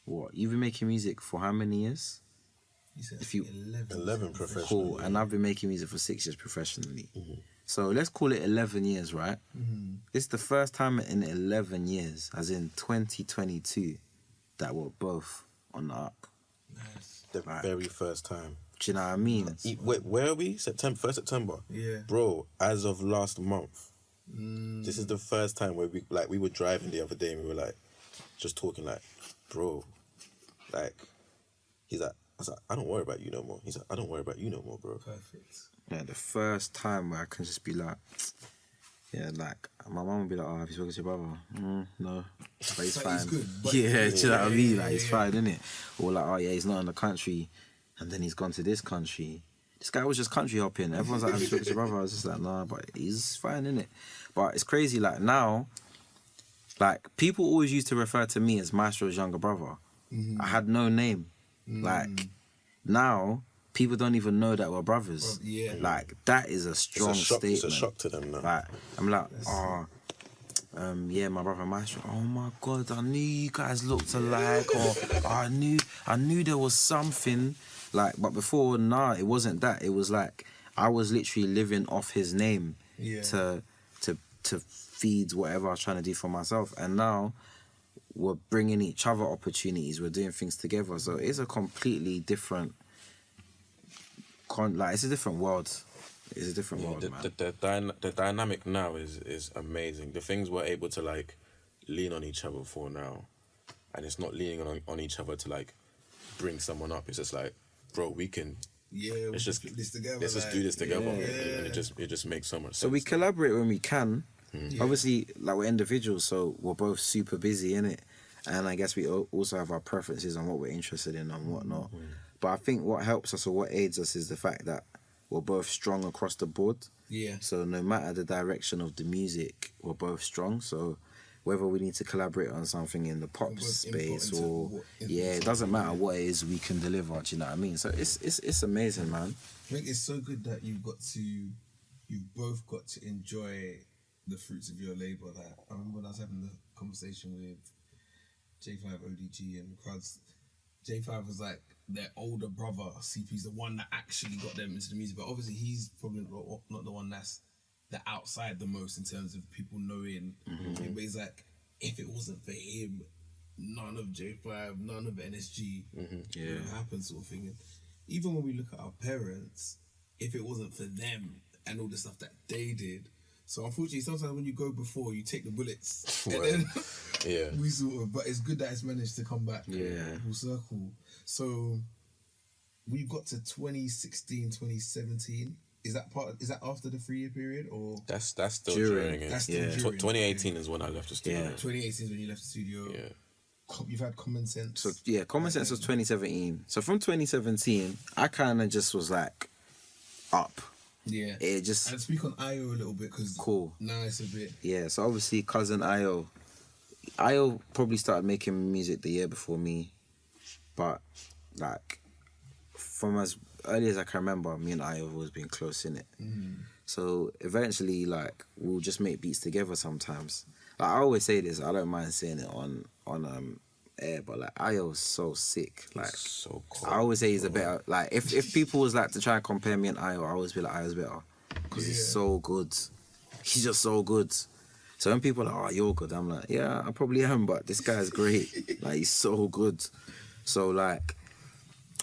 what, you've been making music for how many years? He said If you 11 professional. cool, and I've been making music for 6 years professionally. So let's call it 11 years, right? This is the first time in 11 years, as in 2022, that we're both on the up. Nice. The very first time. Do you know what I mean? Wait, where are we? 1st September? Yeah. Bro, as of last month, this is the first time where we were driving the other day and we were like, just talking like, bro, like, he's like, I was like, I don't worry about you no more. He's like, I don't worry about you no more, bro. Perfect. Yeah, the first time where I can just be like, yeah, like, my mum would be like, oh, have you spoken to your brother? No, but he's But fine. he's good, but- Yeah, do you know what I mean? Like, he's yeah. fine, innit? Or like, oh yeah, he's not in the country, and then he's gone to this country. This guy was just country hopping. Everyone's like, have you spoken to your brother? I was just like, nah, but he's fine, innit? But it's crazy, like, now, like, people always used to refer to me as Maestro's younger brother. I had no name. Like, now, people don't even know that we're brothers. Yeah. Like, that is a strong statement. It's a shock to them now. Like, I'm like, yeah, my brother Maestro. Oh my God, I knew you guys looked alike, or I knew there was something. Like, but before, nah, it wasn't that. It was like I was literally living off his name to feed whatever I was trying to do for myself. And now we're bringing each other opportunities. We're doing things together. So it's a completely different, it's a different world. It's a different world, man. The dynamic now is amazing. The things we're able to like lean on each other for now, and it's not leaning on each other to like bring someone up. It's just like, bro, we can. Yeah, let's just put this together. Let's just do this together, and it just makes so much sense. So we collaborate when we can. Obviously, like, we're individuals, so we're both super busy, innit? And I guess we also have our preferences on what we're interested in and whatnot. But I think what helps us or what aids us is the fact that we're both strong across the board. Yeah. So no matter the direction of the music, we're both strong. So whether we need to collaborate on something in the pop space or it doesn't matter what it is we can deliver. Do you know what I mean? So it's amazing, man. I think it's so good that you've both got to enjoy the fruits of your labour. That I remember when I was having the conversation with J5 ODG and crowds. J5 was like their older brother. CP's the one that actually got them into the music, but obviously he's probably not the one that's the outside the most in terms of people knowing. But he's like, if it wasn't for him, none of J5, none of NSG would have happened, sort of thing. And even when we look at our parents, if it wasn't for them and all the stuff that they did. So unfortunately, sometimes when you go before, you take the bullets. And then we sort of, but it's good that it's managed to come back full circle. So we've got to 2016, 2017. Is that after the 3-year period, or that's still during it? That's still during. 2018 is when I left the studio. 2018 is when you left the studio. Yeah. You've had Common Sense. So Common Sense was 2017. So from 2017, I kind of just was like up. Yeah. It just. And speak on Io a little bit because now it's a bit. Yeah. So obviously, cousin Io probably started making music the year before me, but like from as early as I can remember, me and Io have always been close in it. So eventually, like, we'll just make beats together sometimes. Like, I always say this, I don't mind saying it on air, but like, Io's so sick. Like, so cool. I always say he's a better. Like, if people was like to try and compare me and Io, I always be like, Io's better because he's so good. He's just so good. So when people are like, oh, you're good, I'm like, yeah, I probably am, but this guy's great. Like, he's so good. So like,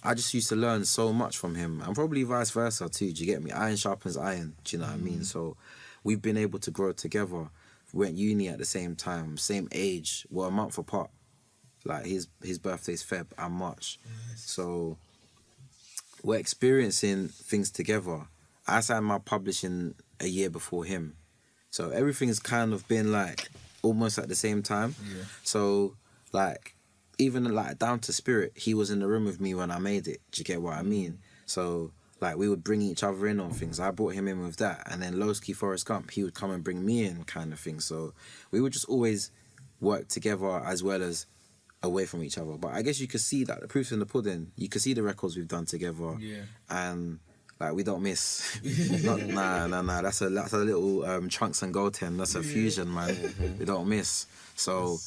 I just used to learn so much from him, and probably vice versa too. Do you get me? Iron sharpens iron. Do you know what I mean? So we've been able to grow together. We went uni at the same time, same age. We're a month apart. Like, his birthday's Feb and March. So we're experiencing things together. I signed my publishing a year before him. So everything's kind of been like almost at the same time. So like, even like down to Spirit, he was in the room with me when I made it. Do you get what I mean? So like, we would bring each other in on things. I brought him in with that, and then Lowski Forrest Gump, he would come and bring me in, kind of thing. So we would just always work together as well as away from each other. But I guess you could see that the proof's in the pudding. You could see the records we've done together, and like, we don't miss. Nah. That's a little Trunks and Goten. That's a fusion, man. We don't miss. So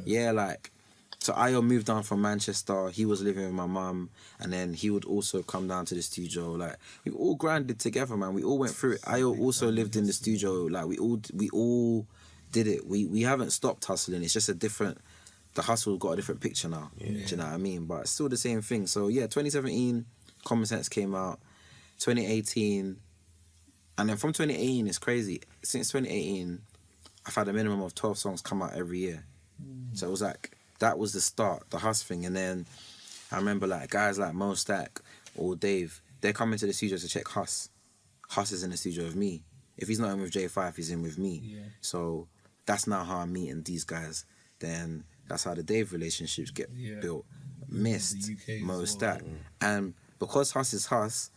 yeah, like. So Io moved down from Manchester. He was living with my mum, and then he would also come down to the studio. Like, we all grinded together, man. We all went through it. Io also lived in the studio. Like, we all did it. We haven't stopped hustling. It's just the hustle got a different picture now. Do you know what I mean? But it's still the same thing. So yeah, 2017, Common Sense came out. 2018, and then from 2018, it's crazy. Since 2018, I've had a minimum of 12 songs come out every year. So it was like, that was the start, the Huss thing. And then I remember like guys like Mo Stack or Dave, they're coming to the studio to check Huss. Huss is in the studio with me. If he's not in with J5, he's in with me. So that's now how I'm meeting these guys. Then that's how the Dave relationships get built. Mist, Mo Stack. And because Huss is Huss,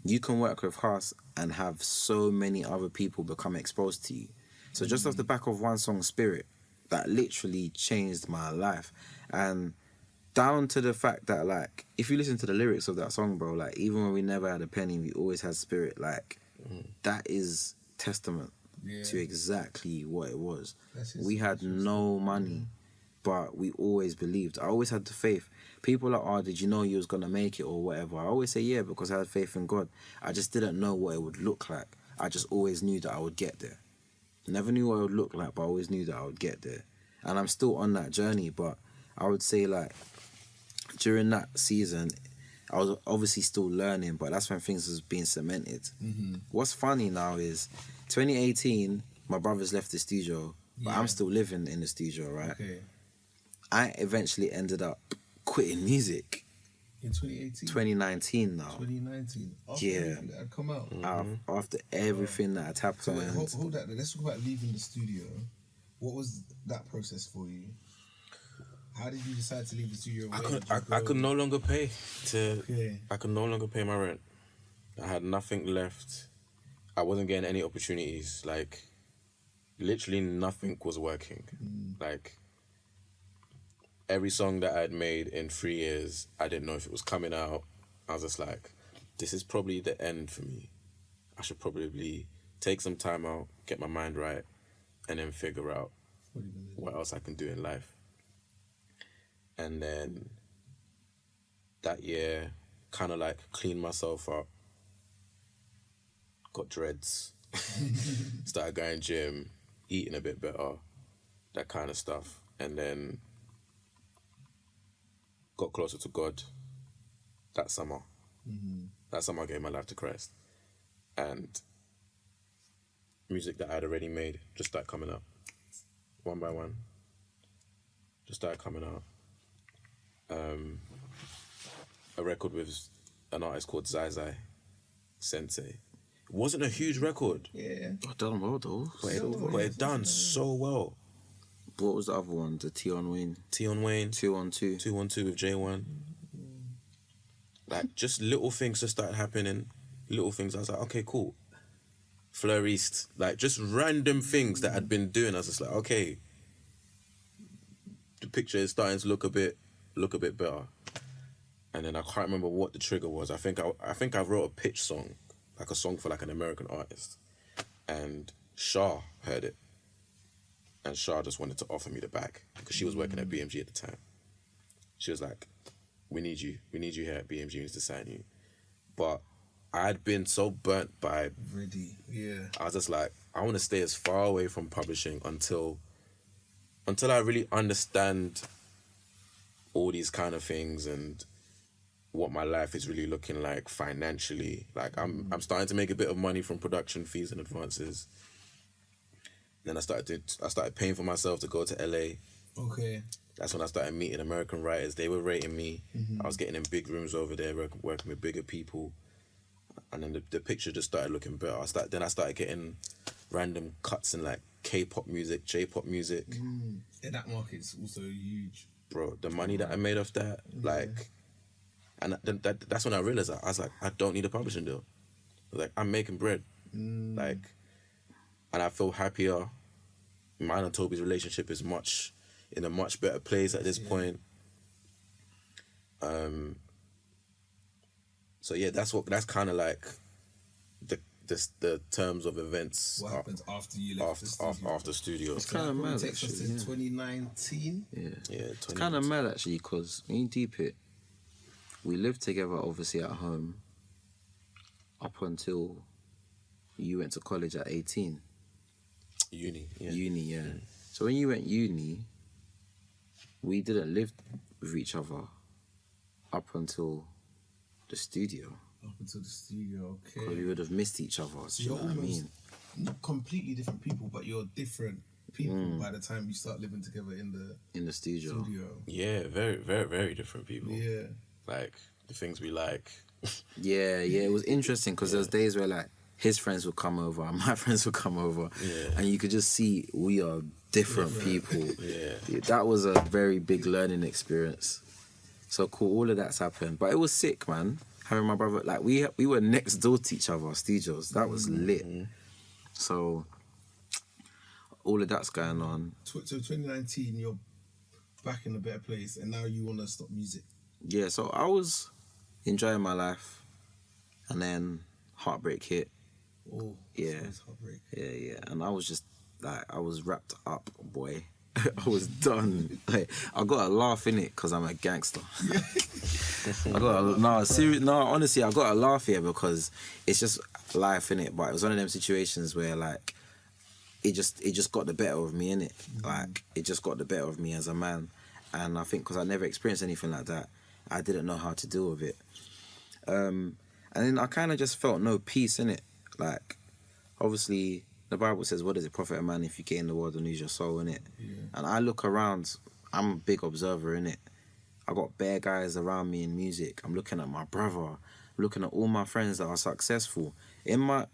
you can work with Huss and have so many other people become exposed to you. So just off the back of one song, Spirit, that literally changed my life. And down to the fact that, like, if you listen to the lyrics of that song, bro, like, even when we never had a penny, we always had spirit. Like, that is testament to exactly what it was. We had no money, but we always believed. I always had the faith. People are, oh, did you know you was going to make it or whatever? I always say, yeah, because I had faith in God. I just didn't know what it would look like. I just always knew that I would get there. Never knew what it would look like, but I always knew that I would get there. And I'm still on that journey, but I would say, like, during that season, I was obviously still learning, but that's when things was being cemented. What's funny now is 2018, my brothers left the studio, but I'm still living in the studio, right? Okay. I eventually ended up quitting music. In 2018? 2019 now. 2019? After Yeah. everything that had come out? After everything that had happened. So wait, hold that. Let's talk about leaving the studio. What was that process for you? How did you decide to leave the studio? I could no longer pay Okay. I could no longer pay my rent. I had nothing left. I wasn't getting any opportunities. Like, literally nothing was working. Like, every song that I'd made in 3 years, I didn't know if it was coming out. I was just like, this is probably the end for me. I should probably take some time out, get my mind right, and then figure out what else I can do in life. And then that year, kind of like cleaned myself up, got dreads, started going gym, eating a bit better, that kind of stuff. And then got closer to God that summer. That summer I gave my life to Christ. And music that I'd already made just started coming out. One by one. Just started coming out. A record with an artist called Zai Zai Sensei. It wasn't a huge record. Yeah. I done well though. But it done so well. What was the other one? The T on Wayne. T on Wayne. 212. 212 with J1. Like, just little things just started happening. Little things. I was like, okay, cool. Fleur East. Like, just random things that I'd been doing. I was just like, okay. The picture is starting to look a bit better. And then I can't remember what the trigger was. I think I wrote a pitch song, like a song for like an American artist. And Shah heard it. And Shah just wanted to offer me the bag because she was working at BMG at the time. She was like, we need you here at BMG, we need to sign you. But I'd been so burnt by... Ready, yeah. I was just like, I want to stay as far away from publishing until I really understand all these kind of things and what my life is really looking like financially. Like, I'm starting to make a bit of money from production fees and advances. Then I started paying for myself to go to LA. Okay. That's when I started meeting American writers. They were rating me. I was getting in big rooms over there, working with bigger people. And then the picture just started looking better. Then I started getting random cuts in like K-pop music, J-pop music. Yeah, that market's also huge. Bro, the money that I made off that, like... And that's when I realized that. I was like, I don't need a publishing deal. Like, I'm making bread. Like... And I feel happier. Mine and Toby's relationship is in a much better place at this point. So yeah, that's kind of like the terms of events. What happens after you left the studio? After studio. It's kind of mad, Takes us actually. to 2019. Yeah. Yeah, It's kind of mad, actually, because when you deep it, we lived together, obviously, at home up until you went to college at 18. Uni, yeah. Uni, yeah. So when you went uni, we didn't live with each other up until the studio. Up until the studio, Because okay. we would have missed each other. So Do you you're know what I almost mean? not completely different people, but you're different people by the time you start living together in the studio. studio. Yeah, very, very, very different people. Yeah. Like, the things we like. Yeah, it was interesting because there was days where like his friends would come over and my friends would come over, and you could just see we are different people. Yeah. That was a very big learning experience. So cool, all of that's happened, but it was sick, man. Having my brother, like we were next door to each other, studios. That was lit. So all of that's going on. So 2019, you're back in a better place, and now you want to stop music. Yeah, so I was enjoying my life, and then heartbreak hit. Oh, Yeah. so it's heartbreak. Yeah, and I was just like, I was wrapped up, boy. I was done. Like, I got a laugh in it because I'm a gangster. Honestly, I got a laugh here because it's just life in it. But it was one of them situations where like it just got the better of me in it. Like it just got the better of me as a man, and I think because I never experienced anything like that, I didn't know how to deal with it. And then I kind of just felt no peace in it. Like obviously the Bible says, "What does it profit a man if you gain the world and lose your soul?" In it. Yeah. And I look around. I'm a big observer in it. I got bare guys around me in music. I'm looking at my brother. I'm looking at all my friends that are successful. In my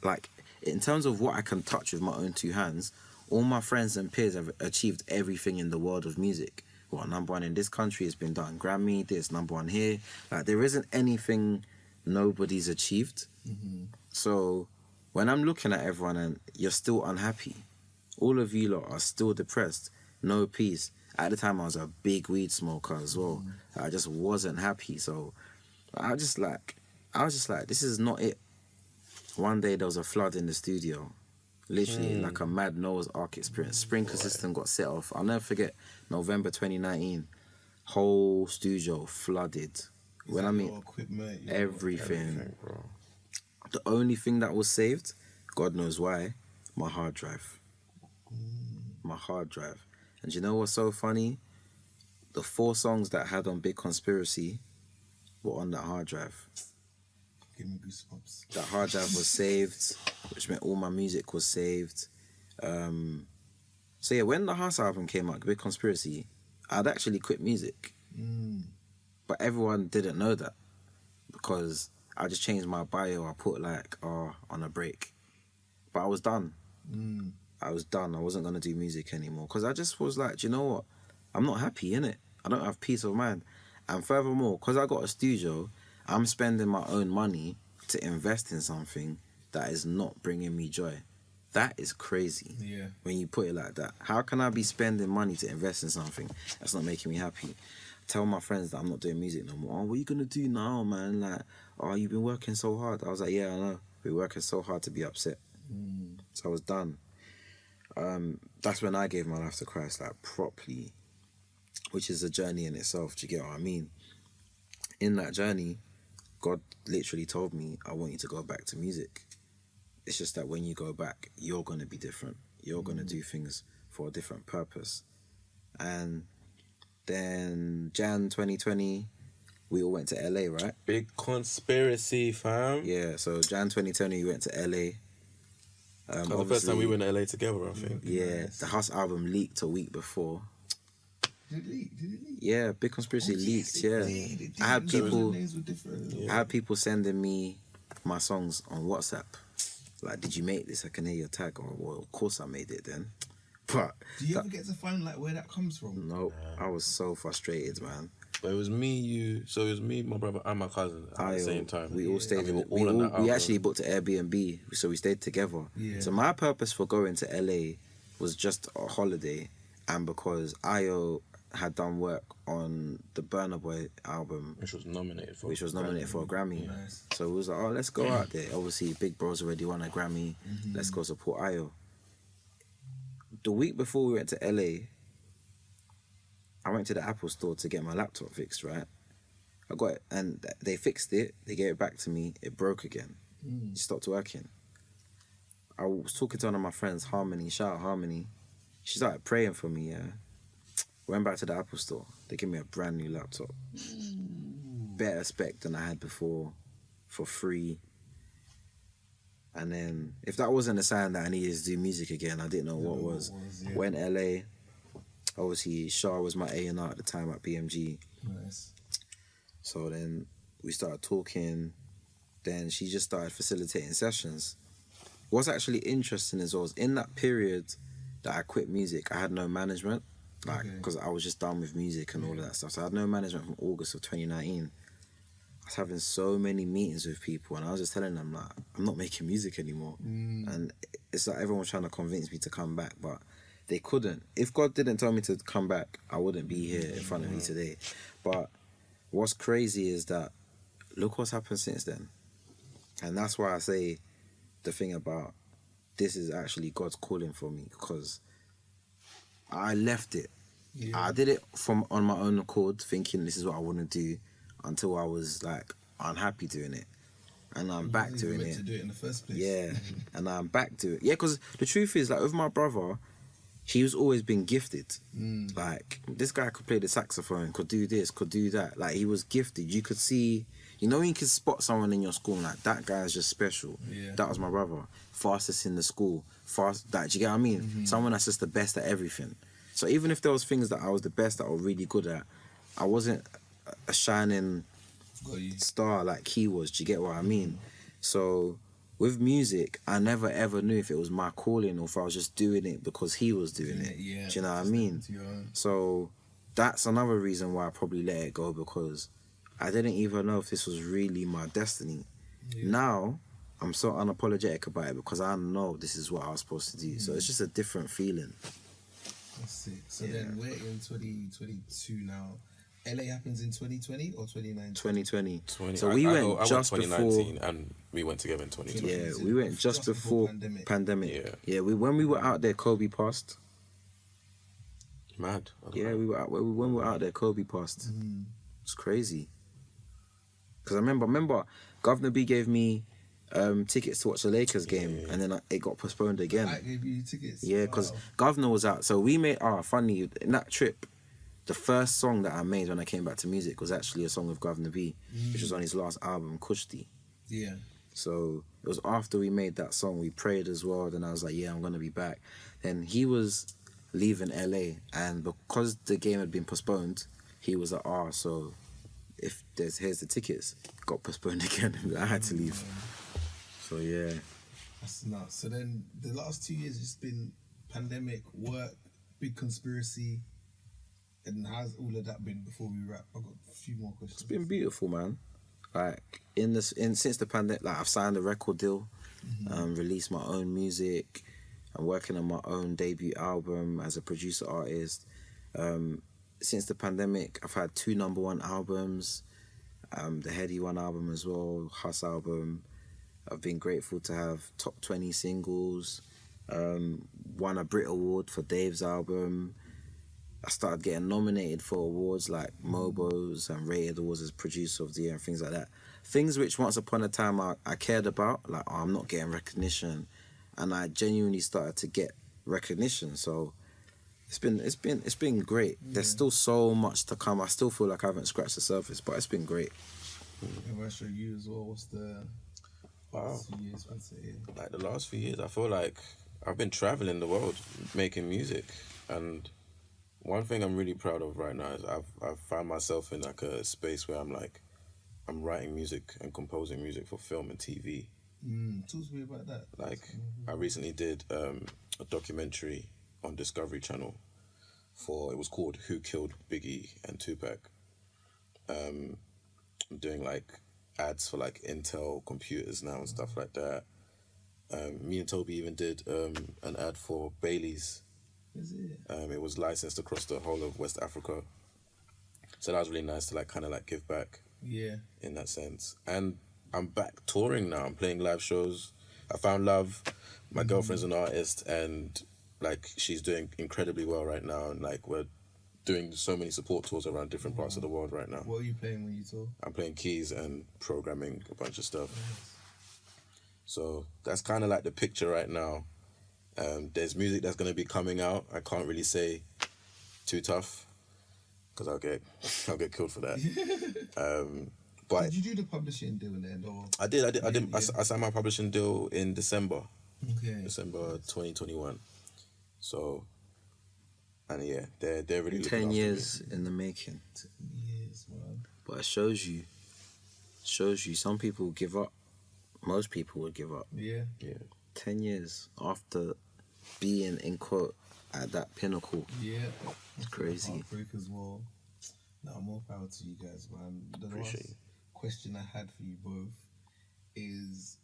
like, in terms of what I can touch with my own two hands, all my friends and peers have achieved everything in the world of music. What, number one in this country has been done. Grammy, this, number one here. Like, there isn't anything nobody's achieved. Mm-hmm. So when I'm looking at everyone and you're still unhappy, all of you lot are still depressed, no peace. At the time, I was a big weed smoker as well. I just wasn't happy. So I was just like, this is not it. One day there was a flood in the studio. Literally like a mad Noah's Ark experience. Sprinkler system got set off. I'll never forget November 2019. Whole studio flooded. When I mean everything. Bro. The only thing that was saved, God knows why, my hard drive. My hard drive. And you know what's so funny? The 4 songs that I had on Big Conspiracy were on that hard drive. Give me goosebumps. That hard drive was saved, which meant all my music was saved. So yeah, when the House album came out, Big Conspiracy, I'd actually quit music. But everyone didn't know that because I just changed my bio. I put like, on a break. But I was done. I was done. I wasn't going to do music anymore because I just was like, do you know what? I'm not happy, innit? I don't have peace of mind. And furthermore, because I got a studio, I'm spending my own money to invest in something that is not bringing me joy. That is crazy. Yeah. When you put it like that. How can I be spending money to invest in something that's not making me happy? Tell my friends that I'm not doing music no more. Oh, what are you going to do now, man? Like, oh, you've been working so hard. I was like, yeah, I know. We're working so hard to be upset. So I was done. That's when I gave my life to Christ, like properly, which is a journey in itself. Do you get what I mean? In that journey, God literally told me, I want you to go back to music. It's just that when you go back, you're going to be different. You're going to do things for a different purpose. And then Jan 2020, we all went to LA, right? Big Conspiracy, fam. Yeah, so Jan 2020, we went to LA. The first time we went to LA together, I think. Yeah, the House album leaked a week before. Did it leak? Yeah, Big Conspiracy leaked. Yeah, I had people sending me my songs on WhatsApp. Like, did you make this? I can hear your tag. Or, well, of course I made it then. But do you ever get to find like where that comes from? No, I was so frustrated, man. But it was me, you. So it was me, my brother, and my cousin at the same time. We all stayed. We actually booked an Airbnb, so we stayed together. Yeah. So my purpose for going to LA was just a holiday, and because Ayo had done work on the Burna Boy album, which was nominated for a Grammy. Nice. So we was like, oh, let's go out there. Obviously, Big Bro's already won a Grammy. Let's go support Ayo. The week before we went to LA, I went to the Apple store to get my laptop fixed, right? I got it, and they fixed it. They gave it back to me. It broke again. It stopped working. I was talking to one of my friends, Harmony. Shout out Harmony. She started praying for me, yeah. Went back to the Apple store. They gave me a brand new laptop. Better spec than I had before, for free. And then, if that wasn't a sign that I needed to do music again, I didn't know what was. Yeah. Went LA. Obviously, Shah was my A&R at the time at BMG. Nice. So then we started talking. Then she just started facilitating sessions. What's actually interesting as well is in that period that I quit music, I had no management. Like, because I was just done with music and all of that stuff. So I had no management from August of 2019. I was having so many meetings with people and I was just telling them, like, I'm not making music anymore. And it's like everyone was trying to convince me to come back. But they couldn't. If God didn't tell me to come back, I wouldn't be here in front of me today. But what's crazy is that look what's happened since then. And that's why I say the thing about this is actually God's calling for me, because I left it. Yeah. I did it on my own accord, thinking this is what I want to do, until I was like unhappy doing it. And I'm back doing it. To do it in the first place. Yeah, and I'm back to it. Yeah, because the truth is, like, with my brother, he's always been gifted. Like, this guy could play the saxophone, could do this, could do that. Like, he was gifted. You could see, you know, when you could spot someone in your school, like, that guy's just special. Yeah. That was my brother. Fastest in the school. Do you get what I mean? Someone that's just the best at everything. So even if there was things that I was the best at or really good at, I wasn't a shining star like he was. Do you get what I mean? So with music, I never ever knew if it was my calling or if I was just doing it because he was doing it. Yeah, do you know what I mean? So that's another reason why I probably let it go, because I didn't even know if this was really my destiny. Now I'm so unapologetic about it because I know this is what I was supposed to do. So it's just a different feeling. That's sick. So then we're in 2022 now. LA happens in 2020 or 2019? 2020. So we went just 2019 before, and we went together in 2020. Yeah, we went just before pandemic. Yeah, when we were out there, Kobe passed. Mad. Yeah, we were out when we were out there, Kobe passed. It's crazy. Because I remember, Governor B gave me tickets to watch the Lakers game, and then it got postponed again. I gave you tickets. Yeah, because Governor was out. So we made funny in that trip. The first song that I made when I came back to music was actually a song with Governor B, which was on his last album, Kushti. Yeah. So it was after we made that song, we prayed as well. Then I was like, yeah, I'm gonna be back. Then he was leaving LA, and because the game had been postponed, he was at R. So here's the tickets, got postponed again. I had to leave. So yeah. That's nuts. So then the last 2 years it's been pandemic, work, big conspiracy. And how's all of that been before we wrap? I've got a few more questions. It's been beautiful, man. Like since the pandemic, like I've signed a record deal, released my own music. I'm working on my own debut album as a producer artist. Since the pandemic, I've had 2 #1 albums, the Heady One album as well, Huss album. I've been grateful to have top 20 singles, won a Brit Award for Dave's album. I started getting nominated for awards like Mobo's and Rated Awards as producer of the year and things like that. Things which once upon a time I cared about, like I'm not getting recognition, and I genuinely started to get recognition. So it's been great. There's still so much to come. I still feel like I haven't scratched the surface, but it's been great. And Maestro, you as well. What's the last few years? Like the last few years, I feel like I've been traveling the world making music, and one thing I'm really proud of right now is I've found myself in like a space where I'm writing music and composing music for film and TV. Talk to me about that. Like I recently did a documentary on Discovery Channel it was called Who Killed Biggie and Tupac. I'm doing like ads for like Intel computers now and stuff like that. Me and Toby even did an ad for Bailey's. Is it? It was licensed across the whole of West Africa, so that was really nice to like kind of like give back. Yeah. In that sense, and I'm back touring now. I'm playing live shows. I found love. My girlfriend's an artist, and like she's doing incredibly well right now. And like we're doing so many support tours around different parts of the world right now. What are you playing when you tour? I'm playing keys and programming a bunch of stuff. Nice. So that's kind of like the picture right now. There's music that's going to be coming out. I can't really say too tough because I'll get killed for that. But did you do the publishing deal in the end? Or? I did. I signed my publishing deal in December. Okay. December 2021. So, and yeah, they're really 10 years in the making. 10 years, man. But it shows you. Some people give up. Most people would give up. Yeah. 10 years after being in quote at that pinnacle. Yeah. It's crazy. Heartbreak as well. Now, more power to you guys, man. The last question I had for you both is,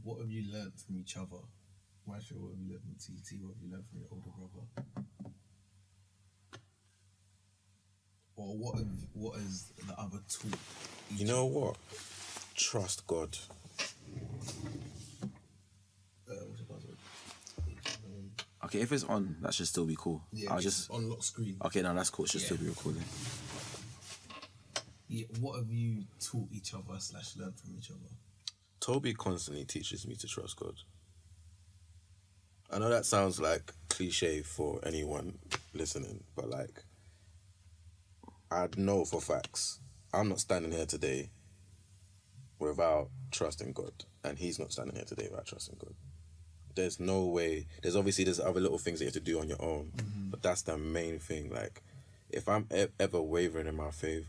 what have you learnt from each other? Maestro, what have you learnt from TT? What have you learnt from your older brother? or what is the other taught? You know what? Trust God. What's it called? Okay, if it's on, that should still be cool. Yeah, I'll it's just. on lock screen. Okay, no, that's cool. It should Yeah. still be recording. Yeah, what have you taught each other / learned from each other? Toby constantly teaches me to trust God. I know that sounds like cliche for anyone listening, but like, I know for facts, I'm not standing here today without trusting God, and he's not standing here today without trusting God. There's no way. There's other little things that you have to do on your own, but that's the main thing. Like, if I'm ever wavering in my faith,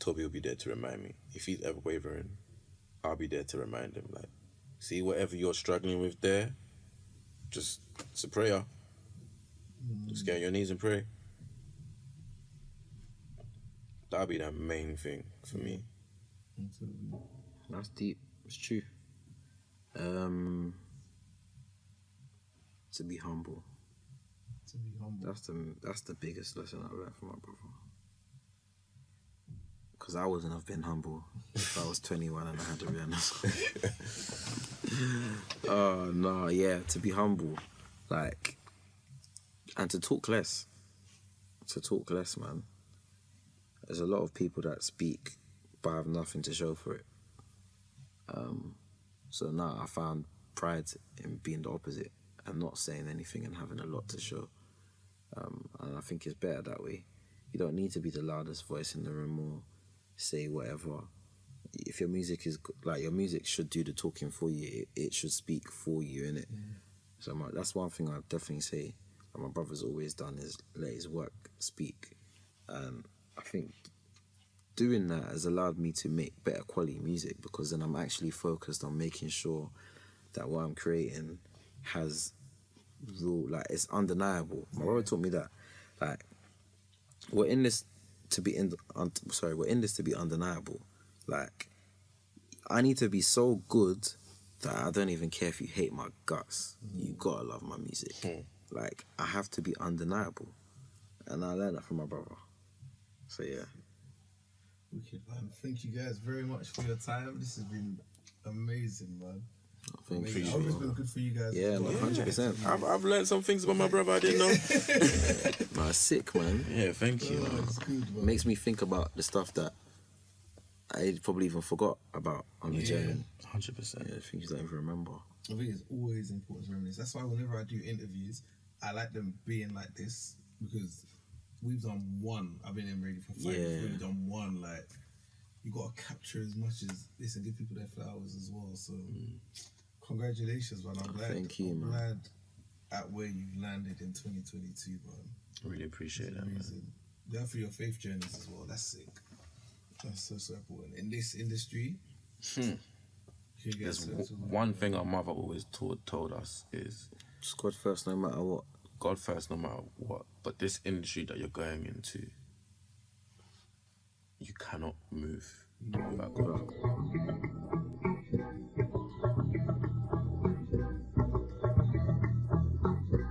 Toby will be there to remind me. If he's ever wavering, I'll be there to remind him. Like, see, whatever you're struggling with there, just, it's a prayer. Just get on your knees and pray. That'll be the main thing for me. That's deep. It's true. To be humble. To be humble. That's the biggest lesson I learned from my brother. Because I wouldn't have been humble if I was 21 and I had to realize. Oh no, yeah. To be humble, like, and to talk less. To talk less, man. There's a lot of people that speak but have nothing to show for it. So now I found pride in being the opposite and not saying anything and having a lot to show. And I think it's better that way. You don't need to be the loudest voice in the room or say whatever. If your music is like, your music should do the talking for you. It should speak for you, innit? So that's one thing I'd definitely say that my brother's always done is let his work speak. And I think doing that has allowed me to make better quality music, because then I'm actually focused on making sure that what I'm creating has real, like, it's undeniable. My brother taught me that, like, we're in this to be undeniable. Like, I need to be so good that I don't even care if you hate my guts. You gotta love my music. Like, I have to be undeniable, and I learned that from my brother. So yeah. Wicked, man. Thank you guys very much for your time. This has been amazing, man. Thank Amazing. you. I hope it's been good for you guys. Yeah, as well. 100%. I've learned some things about my brother I didn't know. Nah, sick, man. Yeah, thank you. Oh, it's good, man. Makes me think about the stuff that I probably even forgot about on the journey. 100%. Yeah, things you don't even remember. I think it's always important to reminisce. That's why whenever I do interviews, I like them being like this, because we've done one. I've been in radio for 5 years. We've done one. Like, you got to capture as much as this and give people their flowers as well. So, congratulations, man. I'm glad. Thank you, I'm man. glad at where you've landed in 2022, man. I really appreciate that, man. Amazing. Yeah, for your faith journeys as well. That's sick. That's so important. In this industry, you get There's so one thing our mother always told us is Just God first, no matter what. God first no matter what. But this industry that you're going into, you cannot move without God.